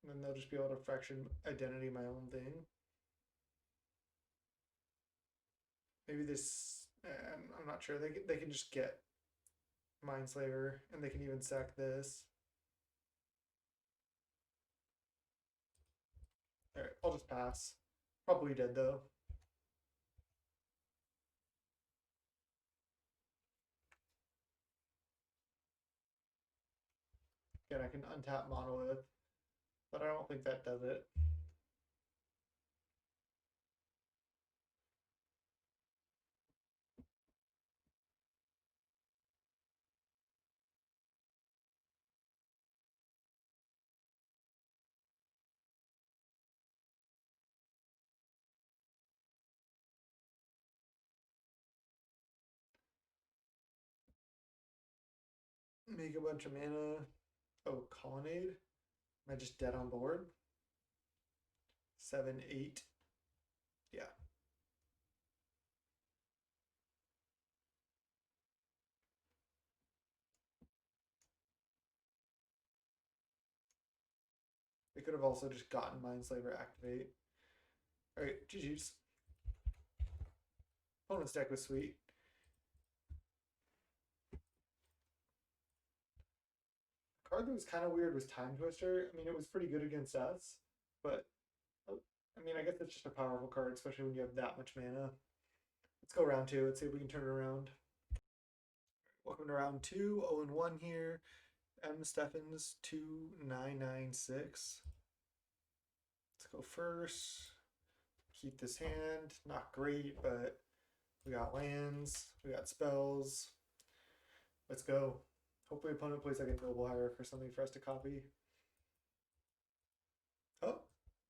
And then they'll just be able to fraction identity my own thing. Maybe this, I'm not sure. They can just get Mindslaver and they can even sack this. All right, I'll just pass. Probably dead though. Again, I can untap Monolith, but I don't think that does it. Make a bunch of mana. Oh, Colonnade. Am I just dead on board? 7, 8. Yeah. We could have also just gotten Mindslaver activate. Alright, GG's. Opponent's deck was sweet. A card that was kind of weird was Time Twister. I mean, it was pretty good against us, but I mean, I guess it's just a powerful card, especially when you have that much mana. Let's go round 2. Let's see if we can turn it around. Welcome to round 2. 0-1 here. M. Steffens 2996. Let's go first. Keep this hand. Not great, but we got lands. We got spells. Let's go. Hopefully opponent plays like a Noble Hierarch or something for us to copy. Oh,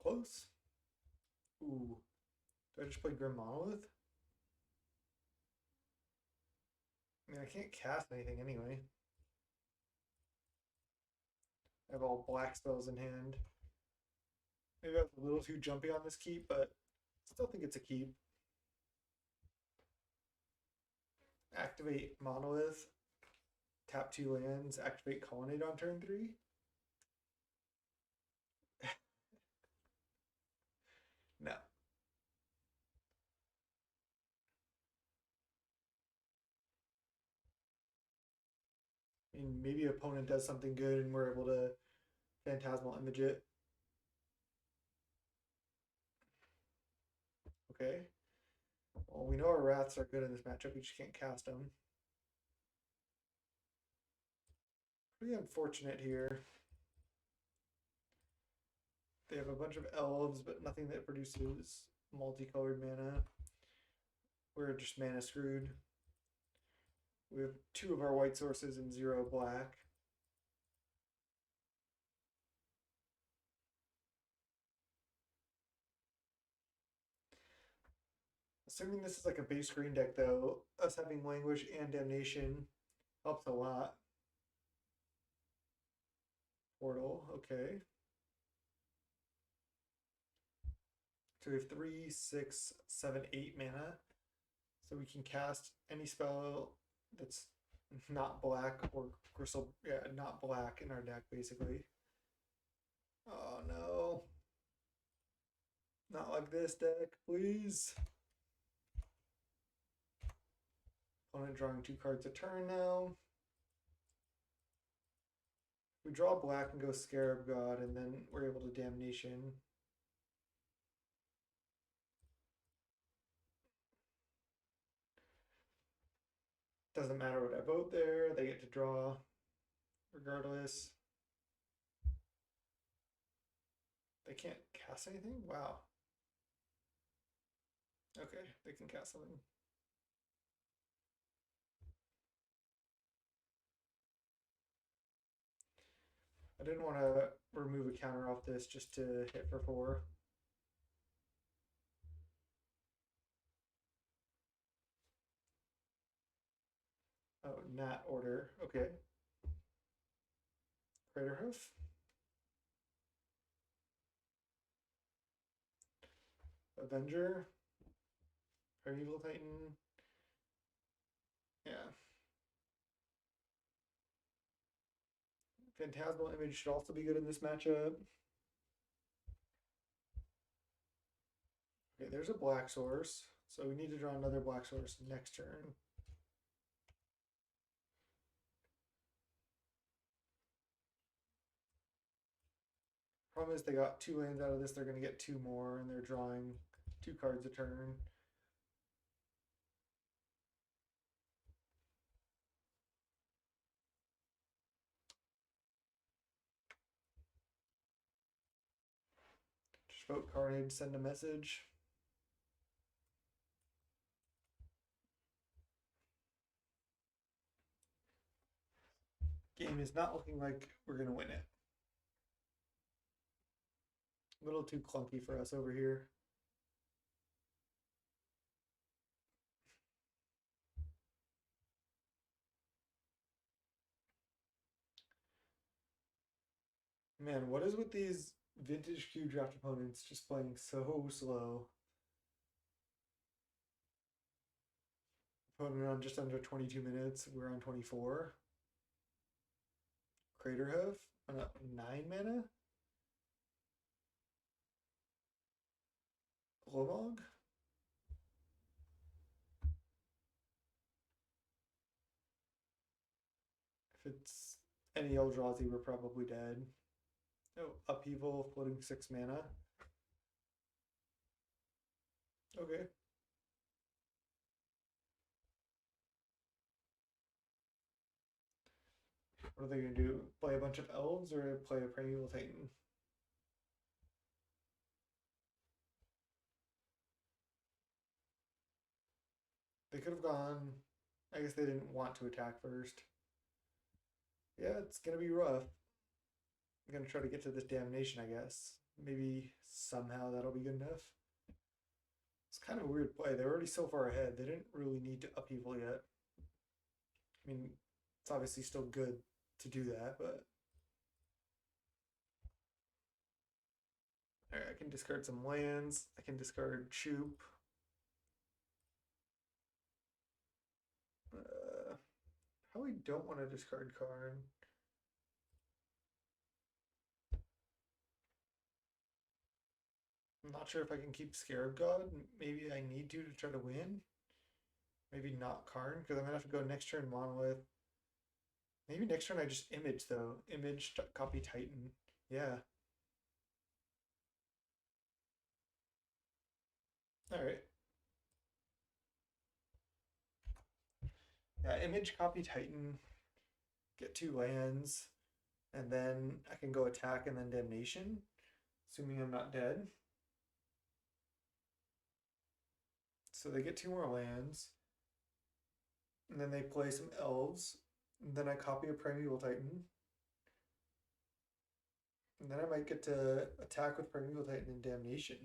close. Ooh. Do I just play Grim Monolith? I mean, I can't cast anything anyway. I have all black spells in hand. Maybe I was a little too jumpy on this keep, but still think it's a keep. Activate Monolith. Tap 2 lands. Activate Colonnade on turn 3. No. I mean, maybe opponent does something good and we're able to Phantasmal Image it. Okay. Well, we know our Wraths are good in this matchup. We just can't cast them. Pretty unfortunate here. They have a bunch of elves, but nothing that produces multicolored mana. We're just mana screwed. We have 2 of our white sources and 0 black. Assuming this is like a base green deck though, us having Languish and Damnation helps a lot. Portal, okay. So we have 3, 6, 7, 8 mana. So we can cast any spell that's not black or crystal, yeah, not black in our deck basically. Oh no. Not like this deck, please. Opponent drawing 2 cards a turn now. We draw black and go Scarab God, and then we're able to Damnation. Doesn't matter what I vote there, they get to draw regardless. They can't cast anything? Wow. Okay, they can cast something. I didn't want to remove a counter off this just to hit for 4. Oh, Nat Order. Okay. Craterhoof. Avenger. Primeval Titan. Yeah. Phantasmal Image should also be good in this matchup. Okay, there's a black source. So we need to draw another black source next turn. Problem is they got 2 lands out of this, they're going to get 2 more, and they're drawing 2 cards a turn. Just vote Carnage, send a message. Game is not looking like we're going to win it. A little too clunky for us over here. Man, what is with these vintage cube draft opponents just playing so slow? Opponent on just under 22 minutes. We're on 24. Craterhoof on a 9 mana. Lomog. If it's any Eldrazi, we're probably dead. Oh, Upheaval, floating 6 mana. Okay. What are they going to do? Play a bunch of elves or play a Primeval Titan? They could have gone. I guess they didn't want to attack first. Yeah, it's going to be rough. I'm going to try to get to this damnation, I guess. Maybe somehow that'll be good enough. It's kind of a weird play. They're already so far ahead. They didn't really need to upheaval yet. I mean, it's obviously still good to do that, but all right, I can discard some lands. I can discard Choop. Probably don't want to discard Karn. I'm not sure if I can keep Scarab God. Maybe I need to try to win. Maybe not Karn, because I'm going to have to go next turn Monolith. Maybe next turn I just image, though. Image, copy Titan. Yeah. Alright. Yeah, image, copy Titan. Get 2 lands. And then I can go attack and then damnation. Assuming I'm not dead. So they get 2 more lands. And then they play some elves. And then I copy a Primeval Titan. And then I might get to attack with Primeval Titan and Damnation.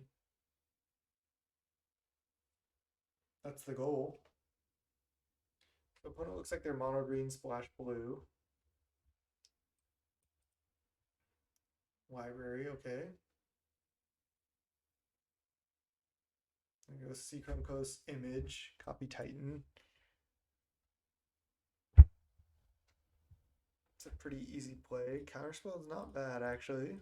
That's the goal. The opponent looks like they're mono green splash blue. Library, okay. There goes Seachrome Coast image, copy Titan. It's a pretty easy play. Counterspell is not bad, actually.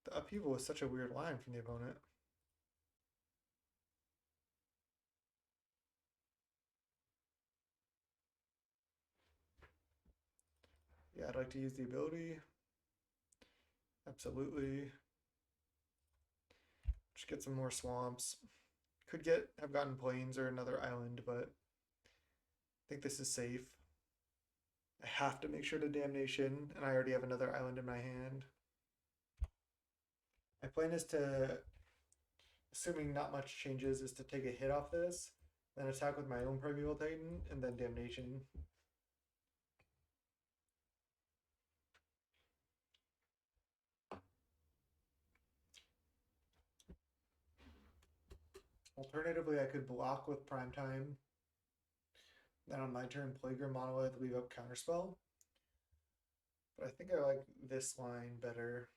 The upheaval was such a weird line from the opponent. Yeah, I'd like to use the ability. Absolutely. Just get some more swamps. Could have gotten plains or another island, but I think this is safe. I have to make sure to damnation, and I already have another island in my hand. My plan is to, assuming not much changes, is to take a hit off this, then attack with my own Primeval Titan, and then damnation. Alternatively, I could block with Primetime. Then on my turn, Playgrim Monolith, leave up Counterspell. But I think I like this line better.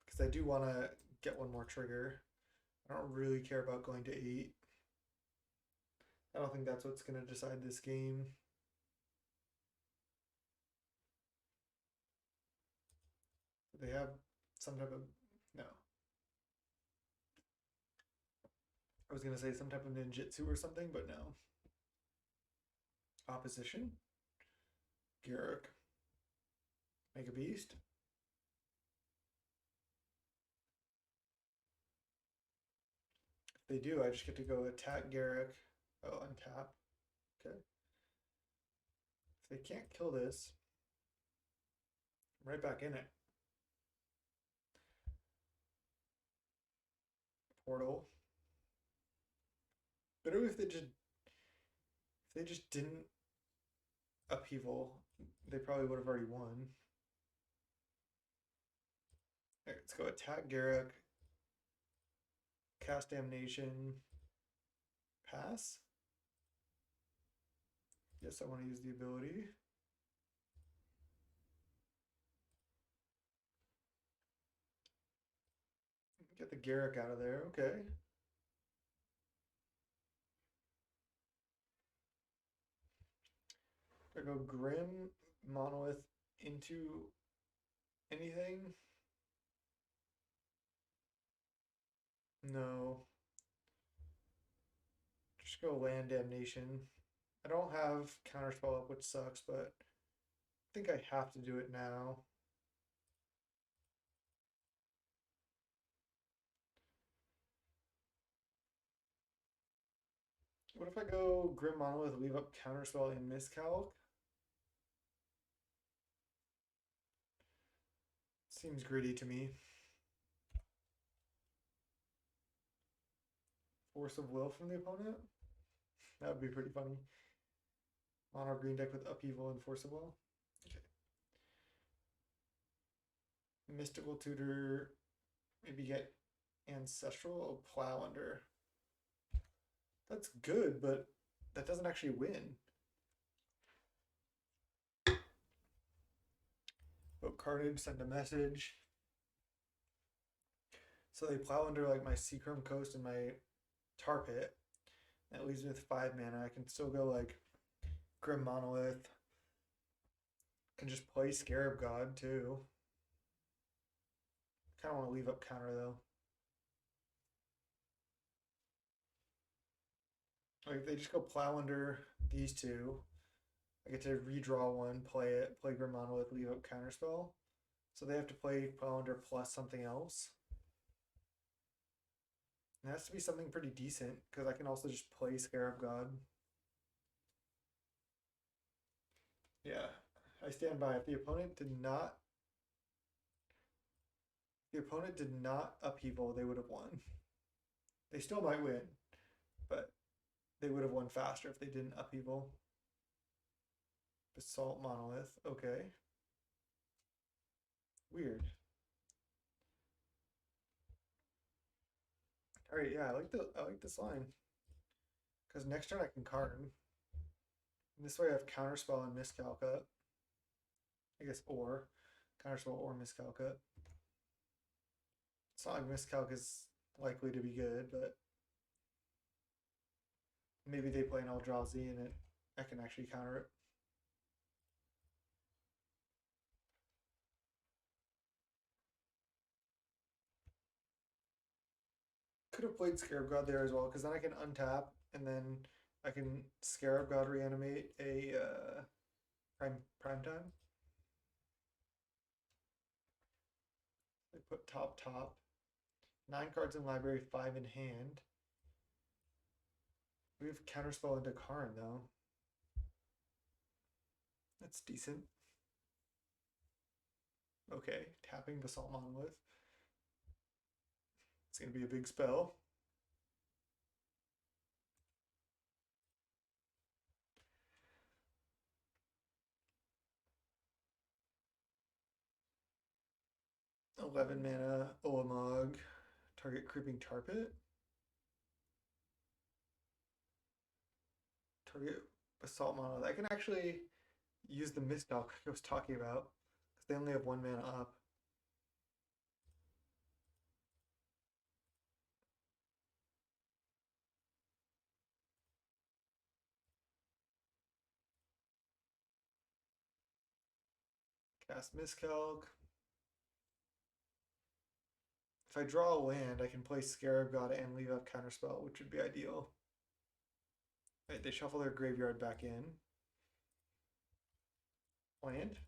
Because I do want to get one more trigger. I don't really care about going to 8. I don't think that's what's going to decide this game. They have some type of... No. I was going to say some type of ninjutsu or something, but no. Opposition. Garruk. Make a beast. If they do, I just get to go attack Garruk. Oh, untap. Okay. If they can't kill this, I'm right back in it. Portal. But if they just didn't upheaval, they probably would have already won. Alright, let's go attack Garruk. Cast Damnation. Pass. Yes, I want to use the ability. Get the Garrick out of there. Okay. I go Grim Monolith into anything? No. Just go Land Damnation. I don't have Counterspell up, which sucks, but I think I have to do it now. What if I go Grim Monolith, leave up Counterspell and Miscalc? Seems greedy to me. Force of Will from the opponent? That would be pretty funny. Mono green deck with Upheaval and Force of Will. Okay. Mystical Tutor, maybe get Ancestral Plow Under. That's good, but that doesn't actually win. Vote Carnage, send a message. So they plow under like my Seachrome Coast and my Tar Pit. That leaves me with 5 mana. I can still go like Grim Monolith. Can just play Scarab God too. Kind of want to leave up counter though. Like if they just go plow under these two, I get to redraw one, play it, play Grim Monolith, leave up counterspell. So they have to play plow under plus something else. It has to be something pretty decent because I can also just play Scarab God. Yeah, I stand by. If the opponent did not upheaval, they would have won. They still might win, but they would have won faster if they didn't upheaval. Basalt Monolith, okay. Weird. All right, yeah, I like this line because next turn I can Karn. This way I have Counterspell and Miscalc up. I guess or Counterspell or Miscalc up. It's not like Miscalc is likely to be good, but maybe they play an Eldrazi and I can actually counter it. Could have played Scarab God there as well because then I can untap and then I can Scarab God reanimate a prime time. They put top. 9 cards in library, 5 in hand. We have Counterspell into Karn though. That's decent. Okay, tapping Basalt Monolith. It's gonna be a big spell. Eleven mana, Olamog, target creeping tar pit. Target Basalt Monolith. I can actually use the Miscalc I was talking about because they only have 1 mana up. Cast Miscalc. If I draw a land, I can play Scarab God and leave up Counterspell, which would be ideal. Right, they shuffle their graveyard back in. Land.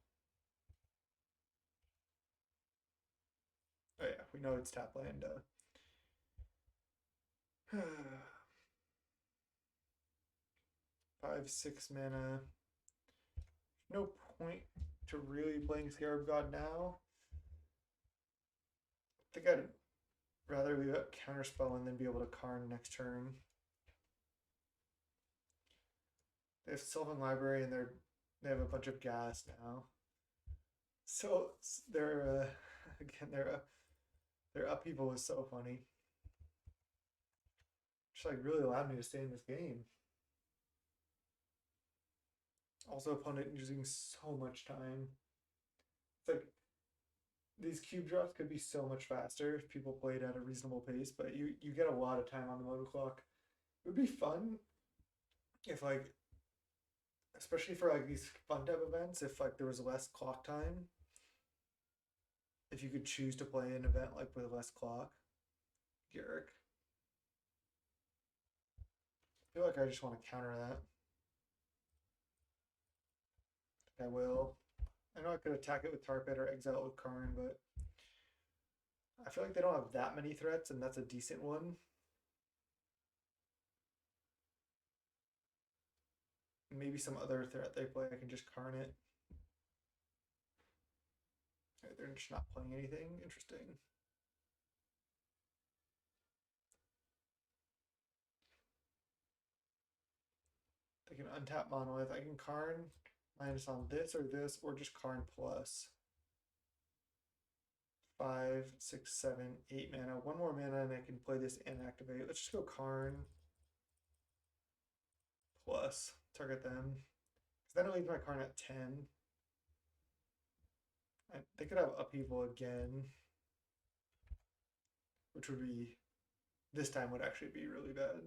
Oh yeah, we know it's tap land. 5, 6 mana. No point to really playing Scarab God now. I think I'd rather leave up Counterspell and then be able to Karn next turn. They have Sylvan Library and they have a bunch of gas now. So they're again their upheaval was so funny. Just like really allowed me to stay in this game. Also, opponent using so much time. It's like these cube drops could be so much faster if people played at a reasonable pace, but you get a lot of time on the moto clock. It would be fun if like, especially for like these fun type events, if like there was less clock time, if you could choose to play an event like with less clock. Garrick. I feel like I just want to counter that. I will. I know I could attack it with Tarpit or exile it with Karn, but I feel like they don't have that many threats, and that's a decent one. Maybe some other threat they play, I can just Karn it. Right, they're just not playing anything. Interesting. They can untap Monolith. I can Karn minus on this, or just Karn plus. 5, 6, 7, 8 mana. One more mana, and I can play this and activate. Let's just go Karn plus. Target them. Because then it leaves my Karn at 10. They could have Upheaval again, which would be, this time would actually be really bad.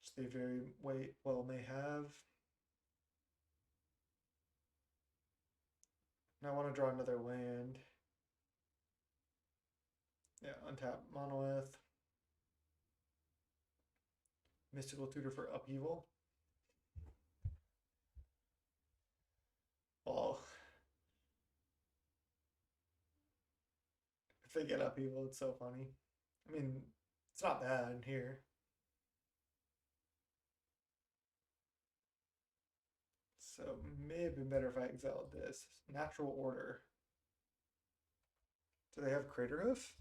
Which they very well may have. Now I want to draw another land. Yeah, untap Monolith. Mystical Tutor for Upheaval. Well, if they get Upheaval, it's so funny. I mean, it's not bad here. So may have been better if I exiled this. Natural Order. Do they have Crater Hoof?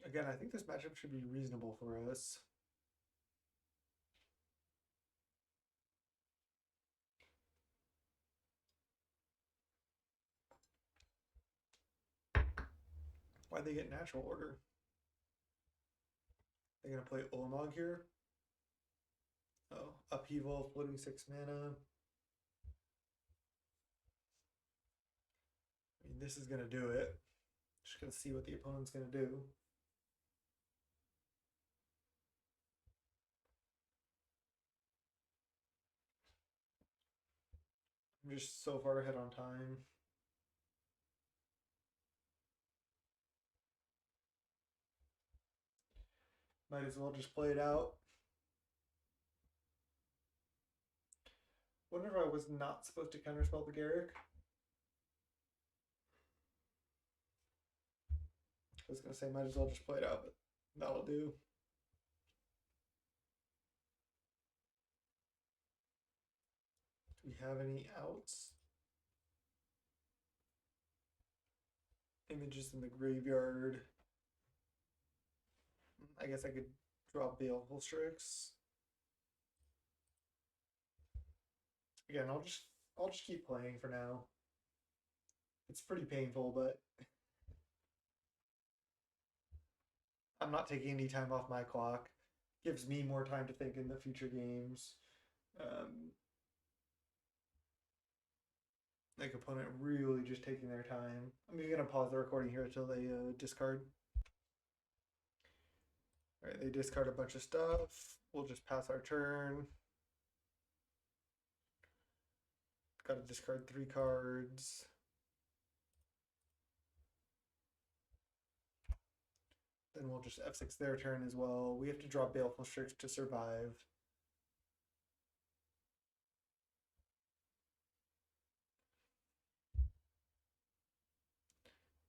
Again, I think this matchup should be reasonable for us. Why'd they get Natural Order? They're going to play Ulamog here. Oh, Upheaval, floating 6 mana. I mean, this is going to do it. Just going to see what the opponent's going to do. I'm just so far ahead on time. Might as well just play it out. Wonder if I was not supposed to counterspell the Garrick. I was going to say might as well just play it out, but that'll do. Do we have any outs? Images in the graveyard. I guess I could draw Baleful Strix. Again, I'll just keep playing for now. It's pretty painful, but I'm not taking any time off my clock. Gives me more time to think in the future games. Like opponent really just taking their time. I'm even gonna pause the recording here until they discard. All right, they discard a bunch of stuff. We'll just pass our turn. Got to discard 3 cards. Then we'll just F6 their turn as well. We have to draw Baleful Strix to survive.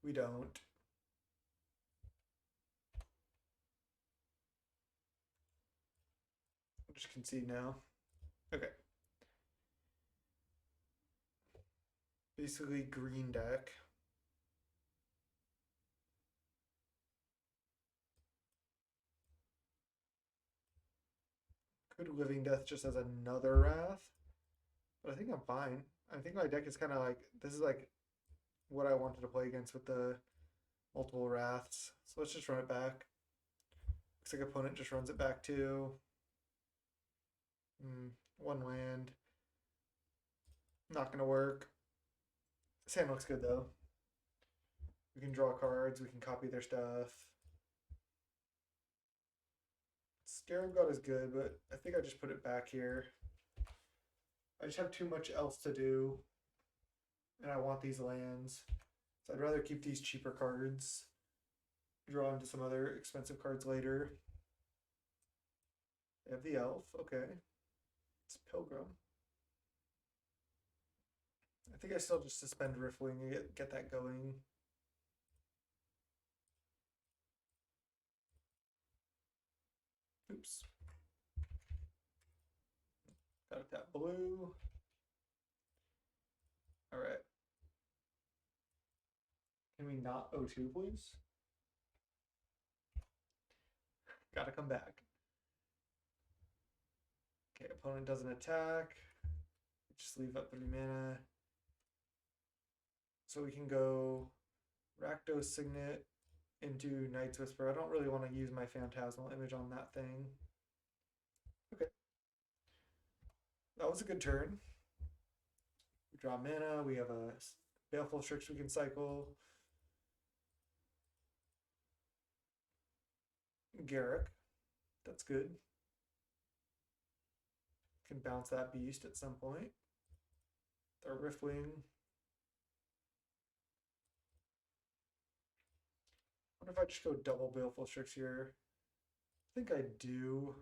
We don't. I'll just concede now. Okay. Basically green deck. Could Living Death just as another Wrath. But I think I'm fine. I think my deck is kind of like, this is like what I wanted to play against with the multiple wraths. So let's just run it back. Looks like opponent just runs it back too. One land. Not gonna work. This hand looks good though. We can draw cards, we can copy their stuff. Scarab God is good, but I think I just put it back here. I just have too much else to do, and I want these lands. So I'd rather keep these cheaper cards, draw into some other expensive cards later. They have the elf, okay. It's Pilgrim. I think I still just suspend Riffling and get that going. Oops. Gotta tap blue. All right. Can we not O2, please? Gotta come back. Okay, opponent doesn't attack. Just leave up 3 mana. So we can go Rakdos Signet into Night's Whisper. I don't really want to use my Phantasmal Image on that thing. Okay. That was a good turn. We draw mana. We have a Baleful Strix we can cycle. Garruk. That's good. Can bounce that beast at some point. Throw Riftwing. What if I just go double Baleful Strix here? I think I do.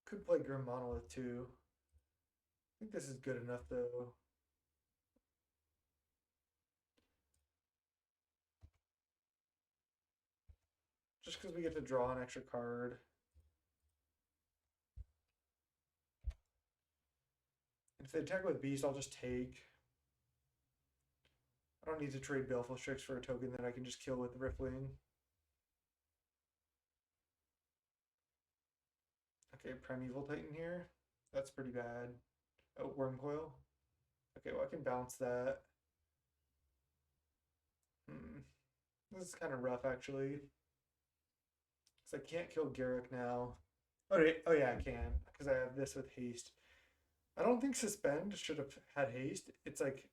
Could play Grim Monolith too. I think this is good enough though. Just because we get to draw an extra card. If they attack with Beast, I'll just take. I don't need to trade Baleful Strix for a token that I can just kill with Riftwing. Okay, Primeval Titan here. That's pretty bad. Oh, Wormcoil. Okay, well I can bounce that. This is kind of rough actually. Because I can't kill Garruk now. Oh yeah, I can. Because I have this with haste. I don't think Suspend should have had haste. It's like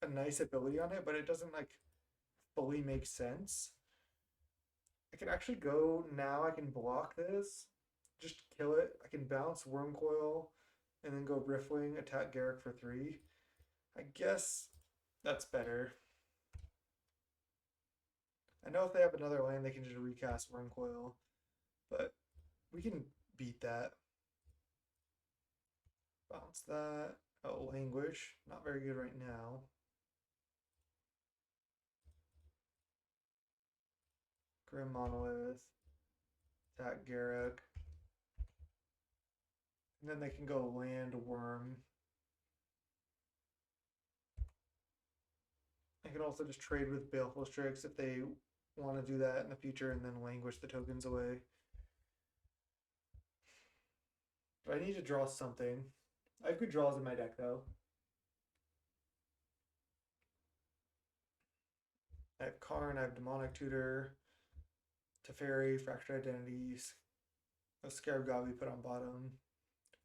a nice ability on it, but it doesn't like fully make sense. I can actually go now. I can block this, just kill it. I can bounce Wormcoil, and then go Riftwing, attack Garruk for 3. I guess that's better. I know if they have another land, they can just recast Wormcoil, but we can beat that. Bounce that. Oh, Languish. Not very good right now. Grim Monolith. Attack Garruk. And then they can go land Worm. I can also just trade with Baleful Strix if they want to do that in the future and then languish the tokens away. But I need to draw something. I have good draws in my deck though. I have Karn, I have Demonic Tutor, Teferi, Fractured Identities, a Scarab God we put on bottom,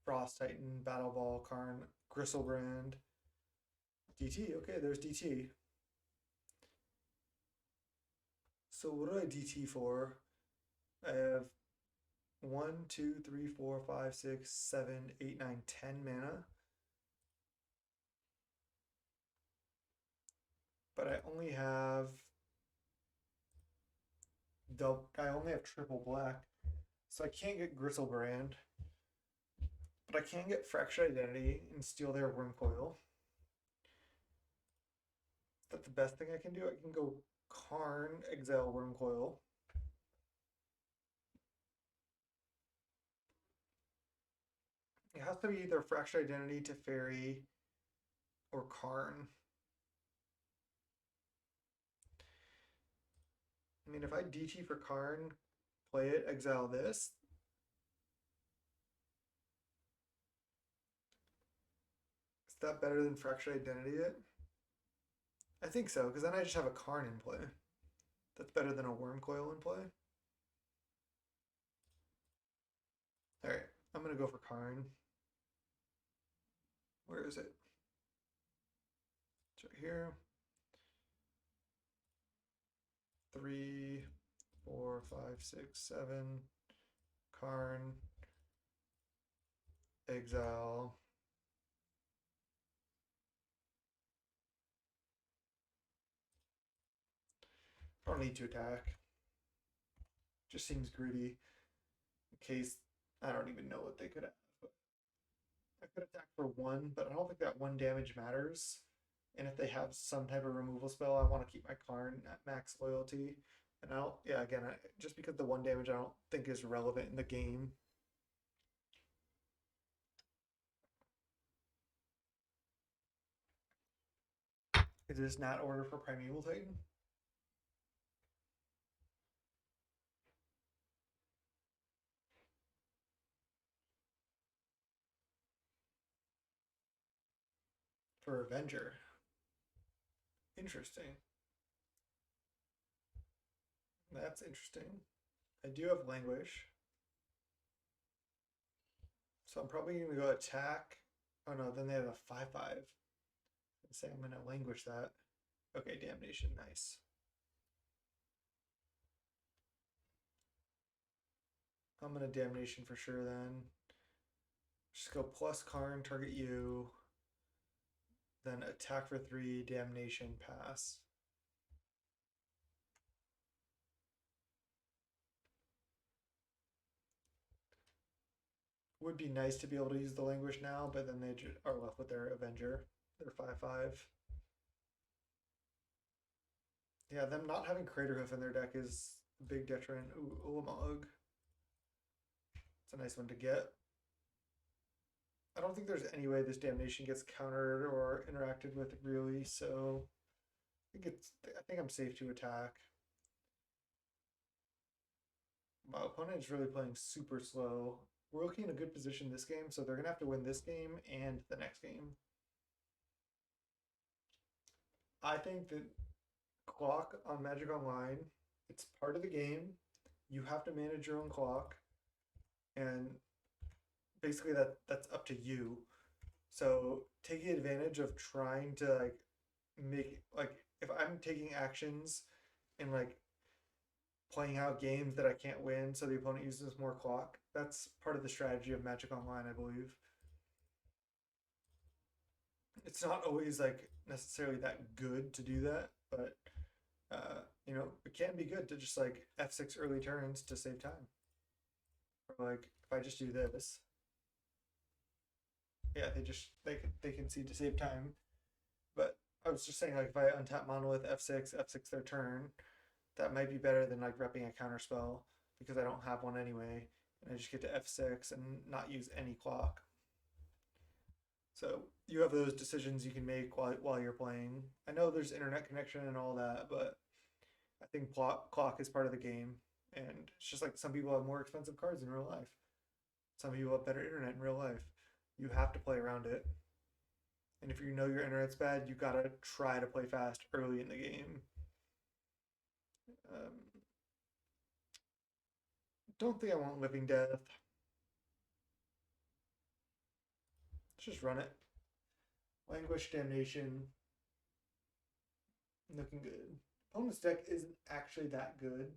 Frost Titan, Battle Ball, Karn, Gristlebrand, DT. Okay, there's DT. So what do I DT for? I have 1, 2, 3, 4, 5, 6, 7, 8, 9, 10 mana. But I only have triple black. So I can't get Gristlebrand. But I can get Fractured Identity and steal their Wormcoil. Is that the best thing I can do? I can go Karn, exile Wormcoil. It has to be either Fractured Identity, Teferi, or Karn. I mean, if I DT for Karn, play it, exile this. Is that better than Fractured Identity it? I think so, because then I just have a Karn in play. That's better than a Worm Coil in play. Alright, I'm gonna go for Karn. Where is it? It's right here. 3, 4, 5, 6, 7. Karn. Exile. I don't need to attack. Just seems greedy. In case I don't even know what they could have. But I could attack for 1, but I don't think that 1 damage matters. And if they have some type of removal spell, I want to keep my Karn at max loyalty. And yeah, again, just because the 1 damage I don't think is relevant in the game. Is this not order for Primeval Titan? For Avenger. Interesting. That's interesting. I do have Languish. So I'm probably going to go attack. Oh no, then they have a 5/5. Say I'm going to Languish that. Okay, Damnation, nice. I'm going to Damnation for sure then. Just go plus Karn, target you. Then attack for 3, Damnation, pass. Would be nice to be able to use the Languish now, but then they are left with their Avenger. They're 5/5. Yeah, them not having Craterhoof in their deck is a big detriment. Ooh, Ulamog. It's a nice one to get. I don't think there's any way this Damnation gets countered or interacted with really, so I think I'm safe to attack. My opponent is really playing super slow. We're looking in a good position this game, so they're gonna have to win this game and the next game. I think that clock on Magic Online, it's part of the game. You have to manage your own clock, and basically that's up to you. So taking advantage of trying to make if I'm taking actions and playing out games that I can't win, so the opponent uses more clock. That's part of the strategy of Magic Online, I believe. It's not always necessarily that good to do that, but it can be good to just F6 early turns to save time. Or if I just do this, yeah, they concede to save time. But I was just saying if I untap Monolith F6 their turn, that might be better than repping a counter spell because I don't have one anyway, and I just get to F6 and not use any clock. So you have those decisions you can make while you're playing. I know there's internet connection and all that, but I think clock is part of the game, and it's just some people have more expensive cards in real life. Some people have better internet in real life. You have to play around it. And if you know your internet's bad, you gotta try to play fast early in the game. Don't think I want Living Death. Let's just run it. Languish, Damnation. Looking good. Opponent's deck isn't actually that good.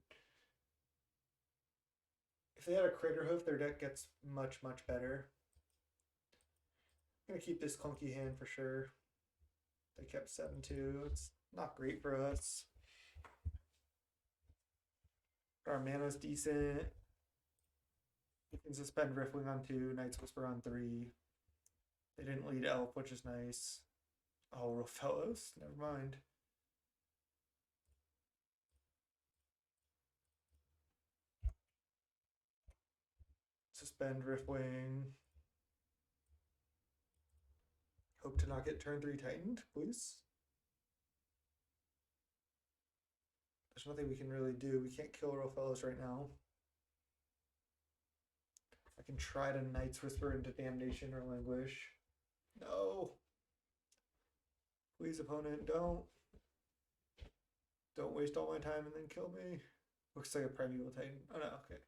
If they had a Craterhoof, their deck gets much, much better. I'm going to keep this clunky hand for sure. They kept 7/2. It's not great for us. Our mana's decent. You can suspend Riftwing on 2, Night's Whisper on 3. They didn't lead Elf, which is nice. Oh, Rofellos? Never mind. Suspend Riftwing. Hope to not get turn 3 Titaned, please. There's nothing we can really do. We can't kill Rofellos right now. I can try to Night's Whisper into Damnation or Languish. No. Please, opponent, don't waste all my time and then kill me. Looks like a Primeval Titan. Oh no, okay.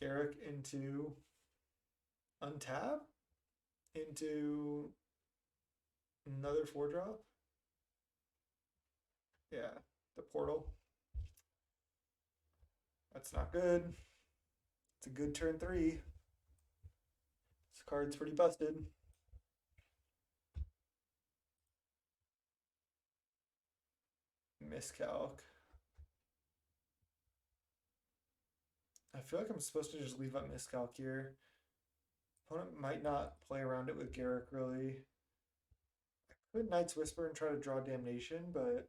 Garrick into untap into another 4-drop. Yeah, the portal. That's not good. It's a good turn 3. This card's pretty busted. Miscalc. I feel like I'm supposed to just leave up Miscalc here. Opponent might not play around it with Garrick really. I could Knight's Whisper and try to draw Damnation, but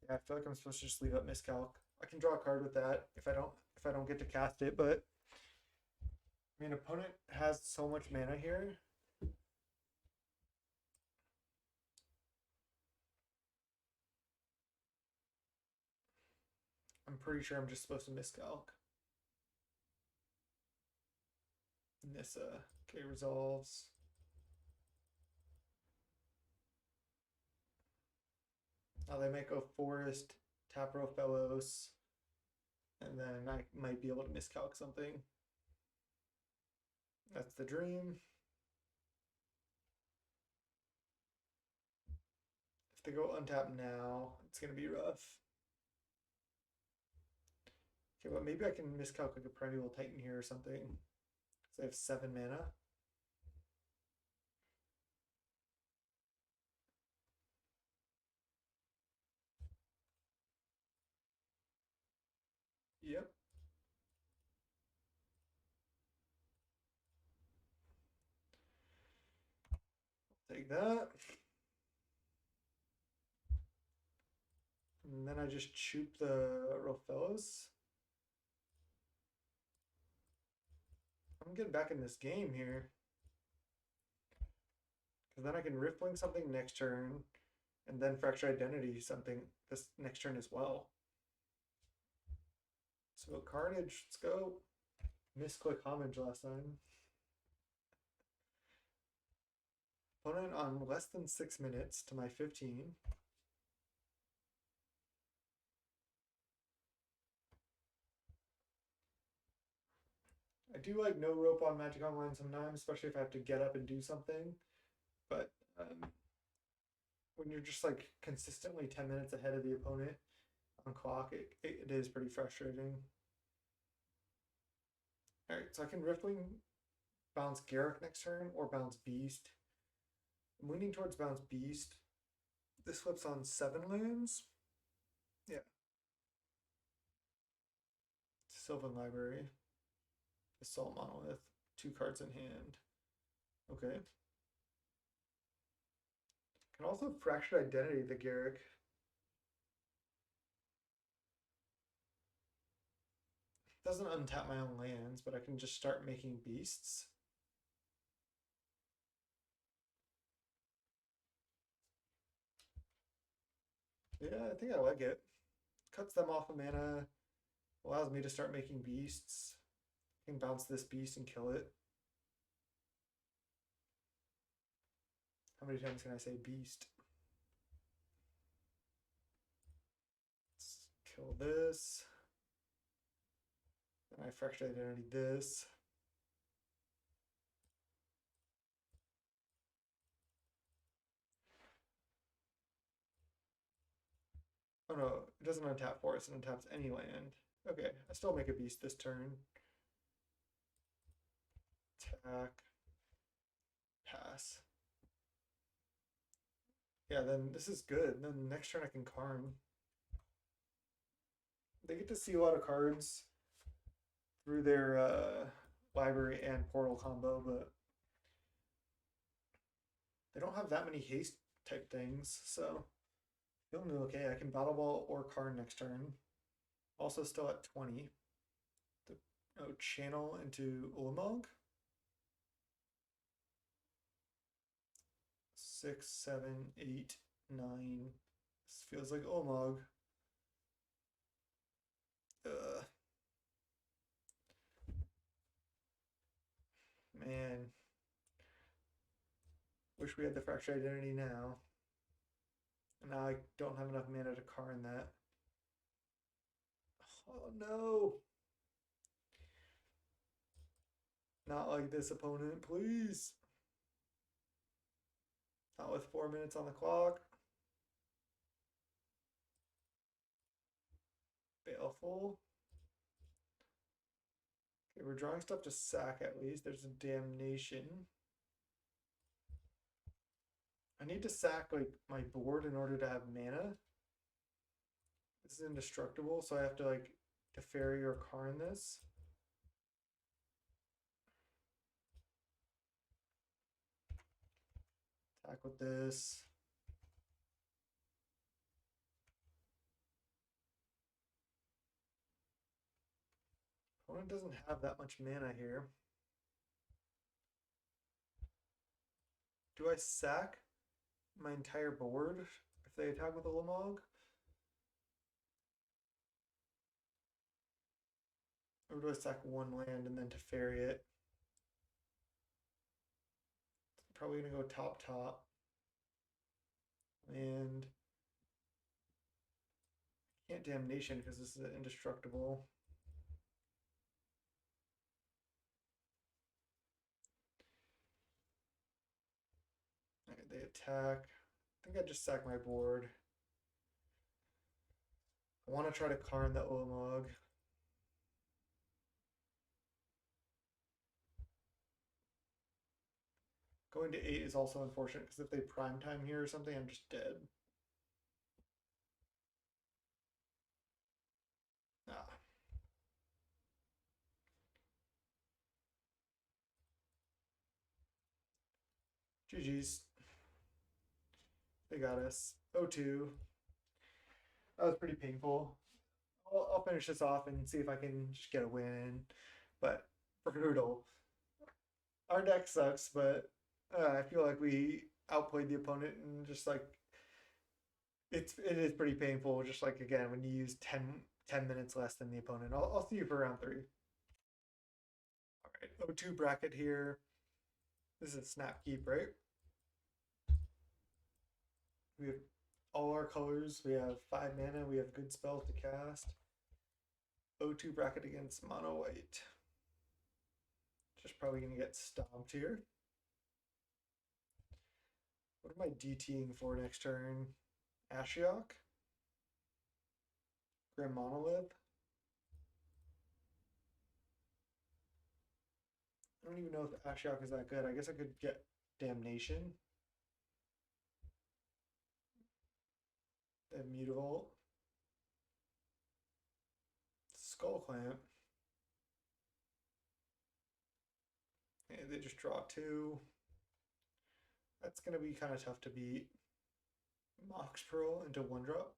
yeah, I feel like I'm supposed to just leave up Miscalc. I can draw a card with that if I don't get to cast it, but I mean opponent has so much mana here. I'm pretty sure I'm just supposed to Miscalc. Nissa. Okay, resolves. Now they might go Forest, tap row Fellows, and then I might be able to miscalc something. That's the dream. If they go untap now, it's gonna be rough. Okay, but maybe I can miscalc like a Primeval Titan here or something. Because I have 7 mana. Yep. Take that. And then I just choop the Rofellos. I'm getting back in this game here. Because then I can Riftwing something next turn, and then Fracture Identity something this next turn as well. So Carnage, let's go. Misclick Homage last time. Opponent on less than 6 minutes to my 15. I do like no rope on Magic Online sometimes, especially if I have to get up and do something. But when you're just like consistently 10 minutes ahead of the opponent on clock, it is pretty frustrating. All right, so I can Riftwing, bounce Garrick next turn, or bounce Beast. I'm leaning towards bounce Beast. This flips on 7 lands. Yeah. Sylvan Library. Assault Monolith. 2 cards in hand. Okay. Can also Fractured Identity the Garrick. Doesn't untap my own lands, but I can just start making beasts. Yeah, I think I like it. Cuts them off a mana, allows me to start making beasts. I can bounce this beast and kill it. How many times can I say beast? Let's kill this. Then I Fractured Identity this. Oh no, it doesn't untap forest, it untaps any land. Okay, I still make a beast this turn. Attack. Pass. Yeah, then this is good. Then next turn I can Karn. They get to see a lot of cards through their library and portal combo, but they don't have that many haste type things, so feeling okay. I can Battle Ball or Karn next turn. Also still at 20. Channel into Ulamog. 6, 7, 8, 9. This feels like Ulamog. Man. Wish we had the Fractured Identity now. And now I don't have enough mana to Karn that. Oh no! Not like this, opponent, please. Not with 4 minutes on the clock. Baleful. Okay, we're drawing stuff to sack at least. There's a damnation. I need to sack like my board in order to have mana. This is indestructible, so I have to like Teferi or Karn this. Attack with this. Opponent doesn't have that much mana here. Do I sack my entire board if they attack with a Lamog? Or do I sack one land and then Teferi it? Probably gonna go top. And can't damnation because this is indestructible. Alright, they attack. I think I just sack my board. I want to try to Karn the Ulamog. Going to 8 is also unfortunate because if they prime time here or something, I'm just dead. Ah. GG's. They got us. 0-2. That was pretty painful. I'll finish this off and see if I can just get a win. But brutal. Our deck sucks, but I feel like we outplayed the opponent and just like it is pretty painful. Just like again when you use 10 minutes less than the opponent. I'll see you for round 3. All right, 0-2 bracket here. This is snap keep, right? We have all our colors. We have 5 mana. We have good spells to cast. 0-2 bracket against mono white. Just probably gonna get stomped here. What am I DTing for next turn? Ashiok? Grim Monolith? I don't even know if Ashiok is that good. I guess I could get Damnation. They have Mutavault. Skull Clamp. And they just draw 2. That's going to be kind of tough to beat. Mox Pearl into 1-drop.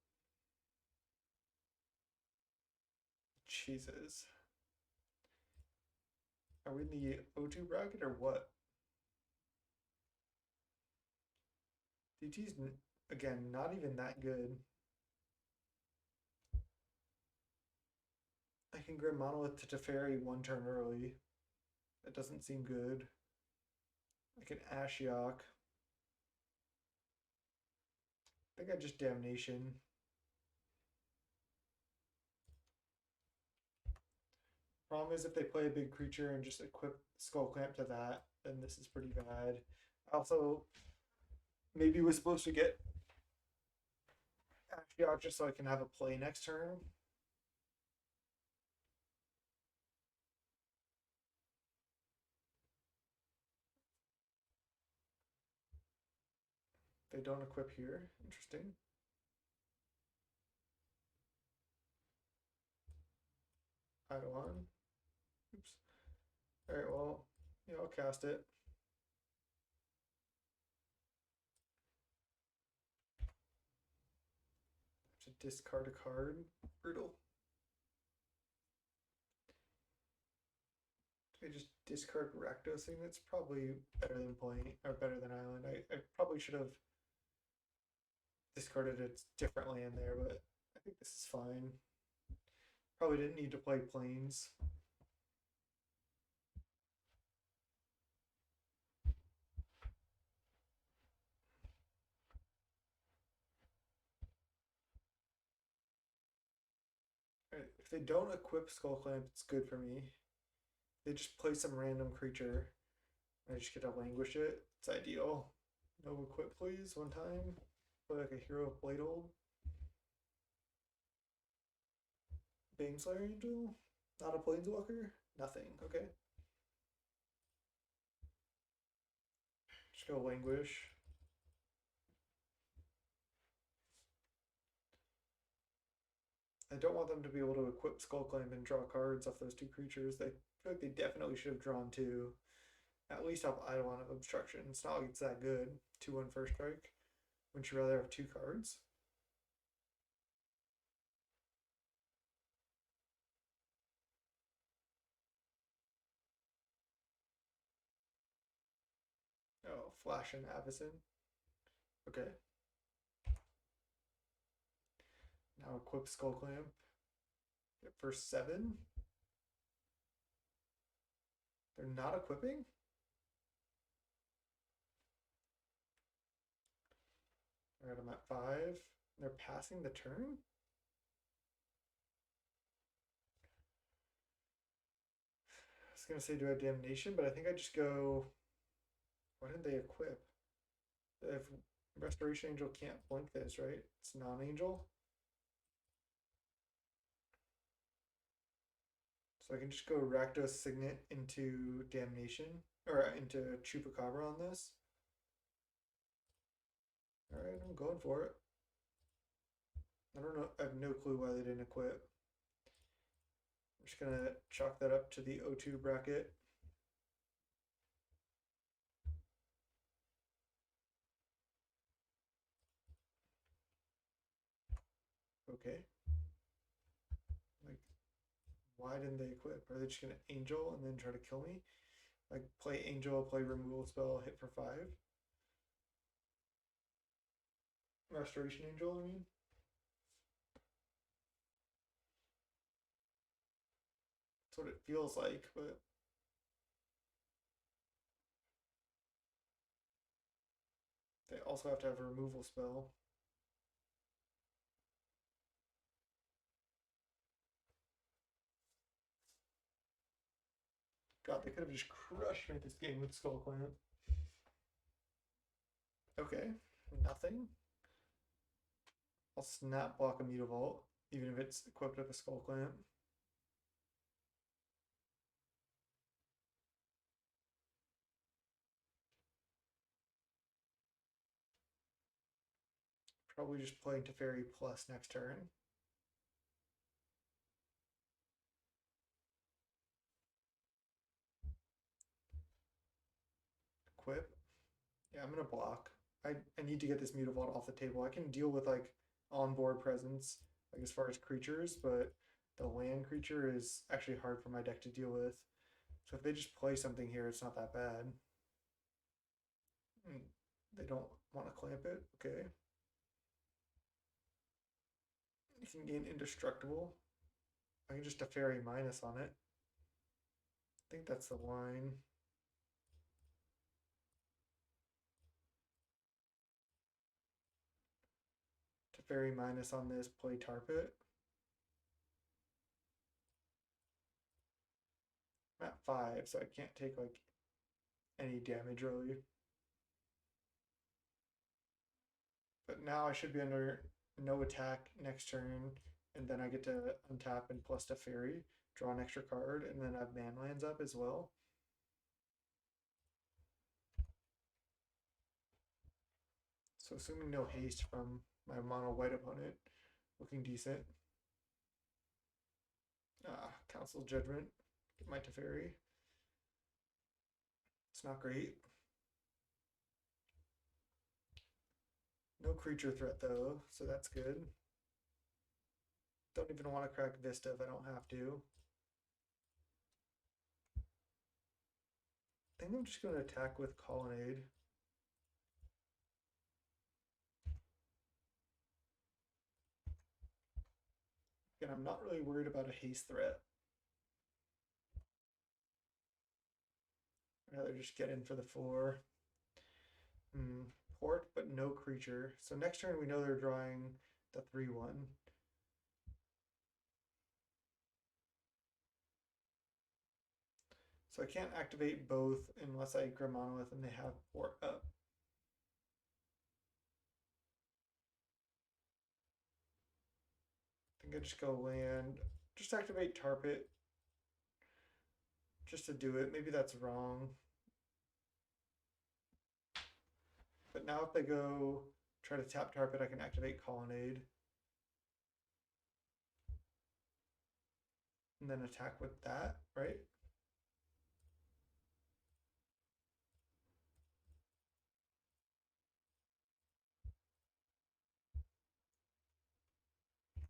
Jesus. Are we in the 0-2 bracket or what? DT's, again, not even that good. I can Grim Monolith to Teferi 1 turn early. That doesn't seem good. I can Ashiok. I think I just Damnation. Problem is if they play a big creature and just equip Skull Clamp to that, then this is pretty bad. Also, maybe we're supposed to get Ashiok just so I can have a play next turn. They don't equip here. Interesting. Eidolon. Oops. Alright, well, yeah, I'll cast it. To discard a card. Brutal. I just discard Rakdosing. That's probably better than playing or better than Island. I probably should have discarded it differently in there, but I think this is fine. Probably didn't need to play Plains. If they don't equip Skull Clamp, it's good for me. They just play some random creature. I just get to languish it. It's ideal. No equip, please. One time. Play like a hero of Bladehold. Baneslayer Angel. Not a Planeswalker. Nothing. Okay. Just go languish. I don't want them to be able to equip Skull Clamp and draw cards off those two creatures. They feel like they definitely should have drawn two. At least off Eidolon of Obstruction. It's not like it's that good. 2/1 first strike. Wouldn't you rather have two cards? Oh, Flash and Avacyn. Okay. Now equip Skull Clamp. For 7. They're not equipping? Alright, I'm at 5. They're passing the turn? I was gonna say do I Damnation, but I think I just go. Why didn't they equip? If Restoration Angel can't blink this, right? It's non-angel. So I can just go Rakdos Signet into Damnation, or into Chupacabra on this. Alright, I'm going for it. I don't know, I have no clue why they didn't equip. I'm just gonna chalk that up to the O2 bracket. Okay. Like, why didn't they equip? Are they just gonna Angel and then try to kill me? Like, play Angel, play removal spell, hit for 5. Restoration Angel, I mean. That's what it feels like, but they also have to have a removal spell. God, they could have just crushed me this game with Skull Clamp. Okay, nothing. I'll snap block a Mutavault, even if it's equipped with a Skull Clamp. Probably just playing Teferi plus next turn. Equip. Yeah, I'm gonna block. I need to get this Mutavault off the table. I can deal with like onboard presence, like as far as creatures, but the land creature is actually hard for my deck to deal with. So if they just play something here, it's not that bad. They don't want to clamp it. Okay. You can gain indestructible. I can just a fairy minus on it. I think that's the line. Teferi minus on this, play Tarpit. I'm at 5, so I can't take like any damage really. But now I should be under no attack next turn, and then I get to untap and plus Teferi, draw an extra card, and then have Manlands up as well. So assuming no haste from my mono white opponent, looking decent. Council Judgment, get my Teferi. It's not great. No creature threat though, so that's good. Don't even want to crack Vista if I don't have to. I think I'm just going to attack with Colonnade. And I'm not really worried about a haste threat. I'd rather just get in for the 4. Port, but no creature. So next turn we know they're drawing the 3/1. So I can't activate both unless I Grim Monolith and they have 4 up. I think I just go land, just activate Tarpit just to do it. Maybe that's wrong. But now if they go try to tap Tarpit, I can activate Colonnade. And then attack with that, right?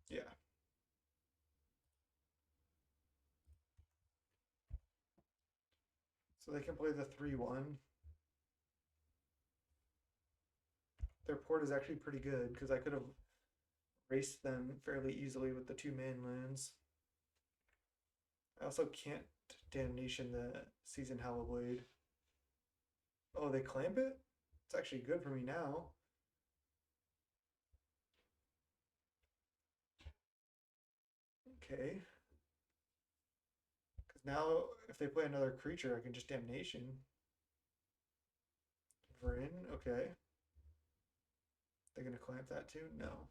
Yeah. So they can play the 3-1. Their port is actually pretty good because I could have raced them fairly easily with the 2 man lands. I also can't Damnation the Seasoned Hallowblade. Oh, they clamp it? It's actually good for me now. Okay. Because now if they play another creature, I can just Damnation. Vryn, okay. They're going to clamp that too? No.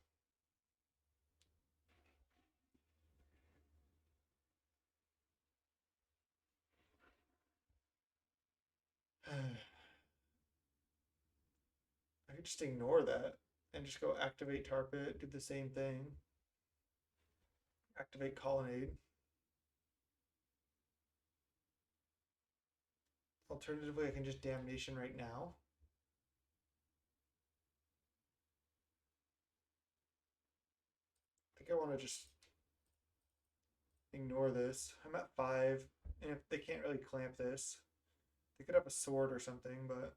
I could just ignore that and just go activate Tarpit, do the same thing. Activate Colonnade. Alternatively, I can just Damnation right now. I think I want to just ignore this. I'm at 5, and if they can't really clamp this, they could have a sword or something, but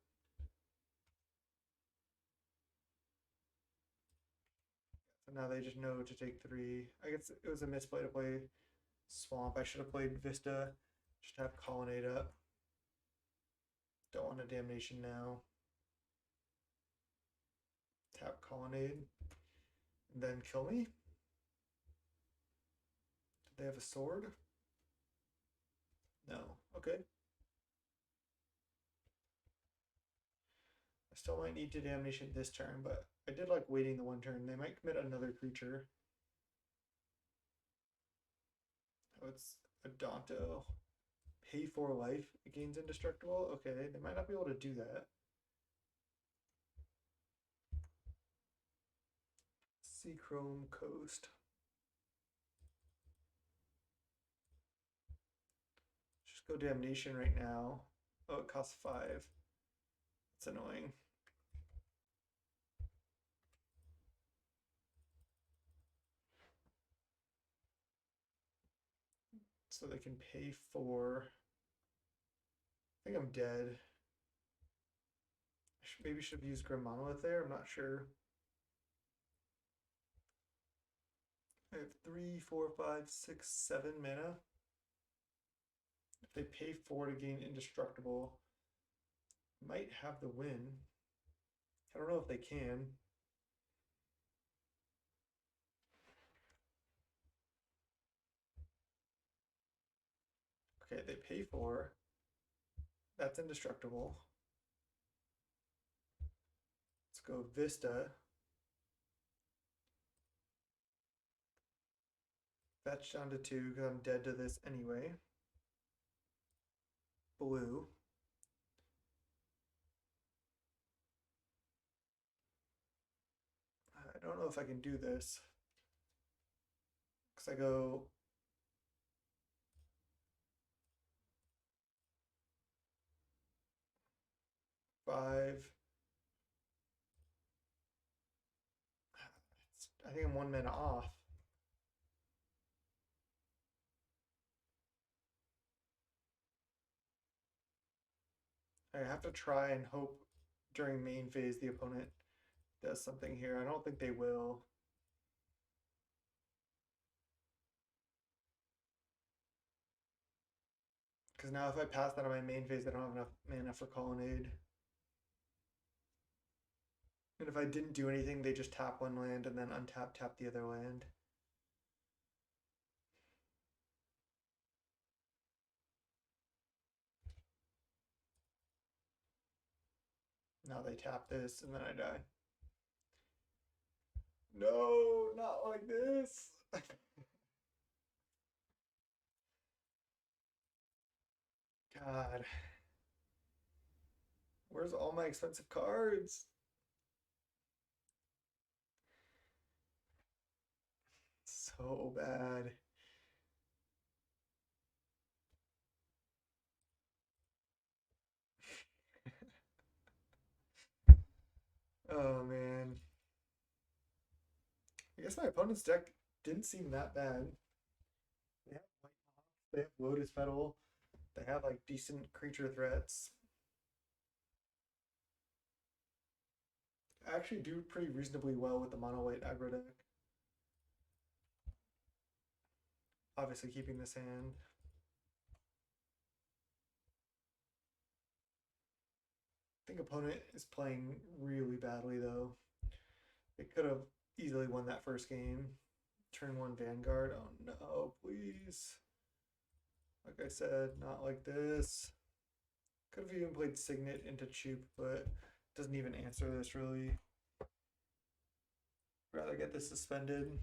so now they just know to take 3. I guess it was a misplay to play Swamp. I should have played Vista. Just have Colonnade up. Don't want a Damnation now. Tap Colonnade. And then kill me. Did they have a sword? No. Okay. I still might need to Damnation this turn, but I did like waiting the 1 turn. They might commit another creature. Oh, it's a Danto. Pay 4 life, it gains indestructible. Okay, they might not be able to do that. Seachrome Coast. Just go Damnation right now. Oh, it costs 5. It's annoying. So they can pay 4. I think I'm dead. Maybe should have used Grim Monolith there. I'm not sure. I have 3, 4, 5, 6, 7 mana. If they pay 4 to gain indestructible, might have the win. I don't know if they can. Okay, they pay 4. That's indestructible. Let's go Vista. Fetch down to 2 because I'm dead to this anyway. Blue. I don't know if I can do this. Because I go 5. I think I'm 1 mana off. I have to try and hope during main phase the opponent does something here. I don't think they will. Because now if I pass that on my main phase, I don't have enough mana for Colonnade. And if I didn't do anything, they just tap 1 land and then untap, tap the other land. Now they tap this and then I die. No, not like this. God, where's all my expensive cards? So bad. Oh man. I guess my opponent's deck didn't seem that bad. They have White Moth, they have Lotus Petal, they have like decent creature threats. I actually do pretty reasonably well with the mono white aggro deck. Obviously keeping this hand. I think opponent is playing really badly though. They could have easily won that first game. Turn one Vanguard. Oh no, please. Like I said, not like this. Could have even played Signet into Choop, but doesn't even answer this really. Rather get this suspended.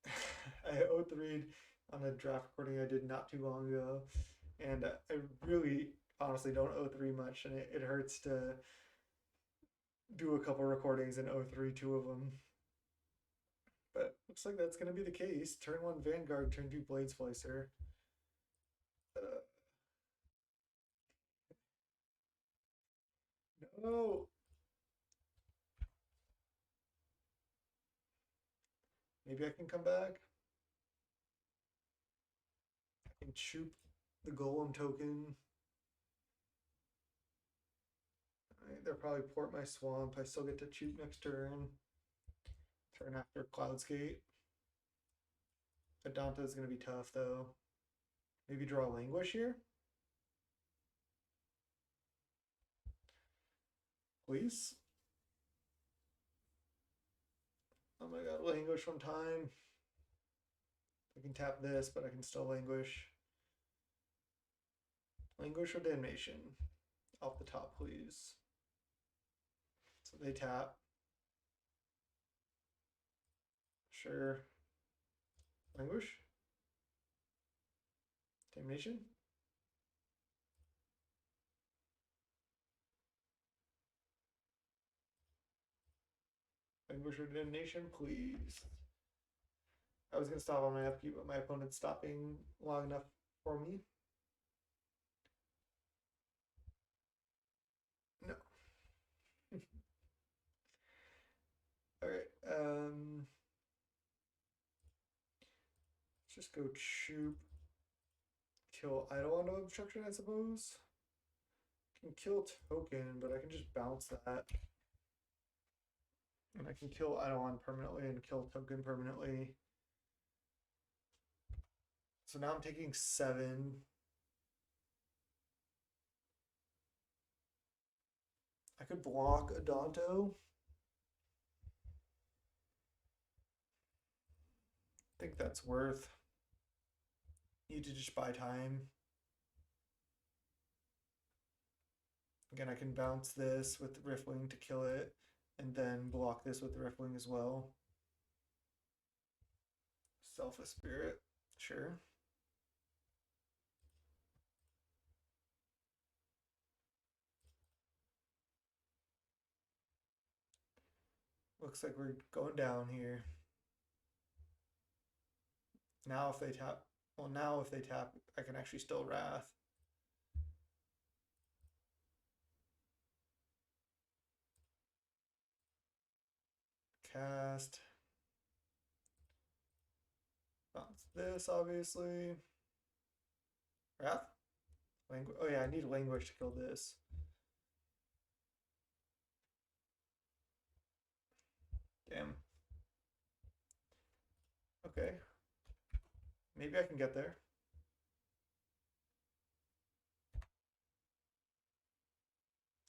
I O3'd on a draft recording I did not too long ago, and I really honestly don't O3 much, and it hurts to do a couple recordings and O3 two of them. But looks like that's going to be the case. Turn one Vanguard, turn two Blade Splicer. Uh, no. Maybe I can come back. I can shoot the Golem token. Right, they'll probably port my Swamp. I still get to shoot next turn. Turn after Cloudscape. Adanta is going to be tough though. Maybe draw Languish here? Please? Oh my god, Languish one time. I can tap this, but I can still Languish. Languish or Damnation? Off the top, please. So they tap. Sure. Languish? Damnation? Languish or Damnation, please. I was gonna stop on my upkeep, but my opponent's stopping long enough for me. No. Alright, let's just go Choop. Kill Eidolon of Obstruction, I suppose. Can kill token, but I can just bounce that. And I can kill Eidolon permanently and kill token permanently. So now I'm taking 7. I could block Adonto. I think that's worth. Need to just buy time. Again, I can bounce this with Riftwing to kill it, and then block this with Riftwing as well. Selfless Spirit, sure. Looks like we're going down here. Now if they tap, well now if they tap, I can actually still Wrath. Cast. Bounce this, obviously. Wrath? Oh yeah, I need Languish to kill this. Damn. Okay. Maybe I can get there.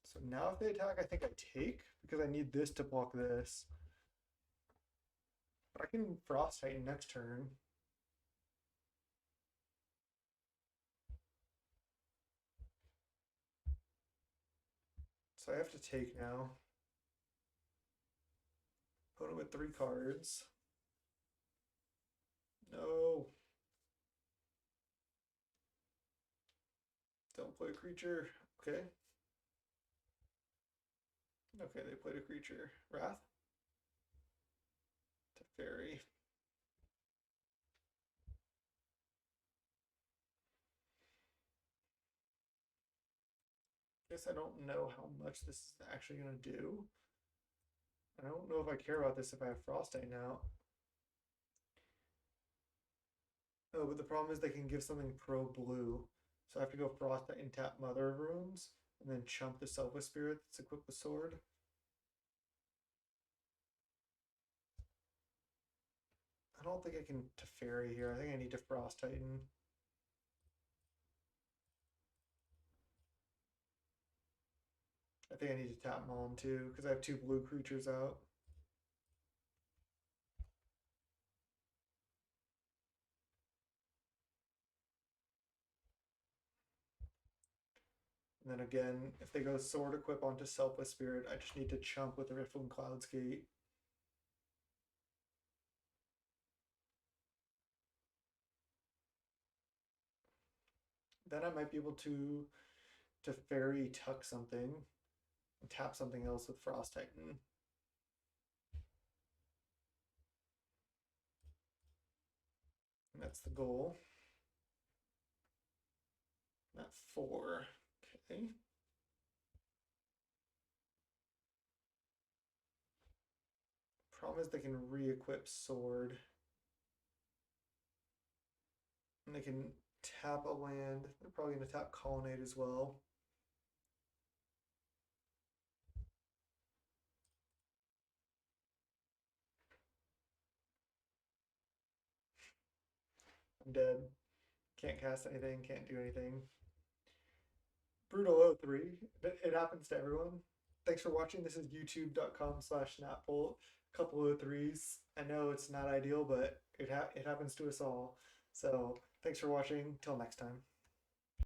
So now if they attack, I think I take, because I need this to block this. But I can Frost Titan next turn. So I have to take now. Opponent with 3 cards. No. Don't play a creature. Okay. Okay, they played a creature. Wrath? Teferi. Guess I don't know how much this is actually going to do. I don't know if I care about this if I have Frostite now. Oh, but the problem is they can give something pro blue. So I have to go Frostite and tap Mother of Runes, and then chump the Selfless Spirit that's equipped with Sword. I don't think I can Teferi here. I think I need to Frost Titan. I think I need to tap Mom too, because I have 2 blue creatures out. And then again, if they go Sword Equip onto Selfless Spirit, I just need to chump with Riftling Cloud's Gate. Then I might be able to Fairy Tuck something and tap something else with Frost Titan. And that's the goal. Not 4. Okay. Problem is they can re-equip Sword. And they can tap a land. They're probably going to tap Colonnade as well. I'm dead. Can't cast anything, can't do anything. Brutal 03. It happens to everyone. Thanks for watching. This is youtube.com/snapbolt. Couple O3s. I know it's not ideal, but it happens to us all. So thanks for watching. Till next time.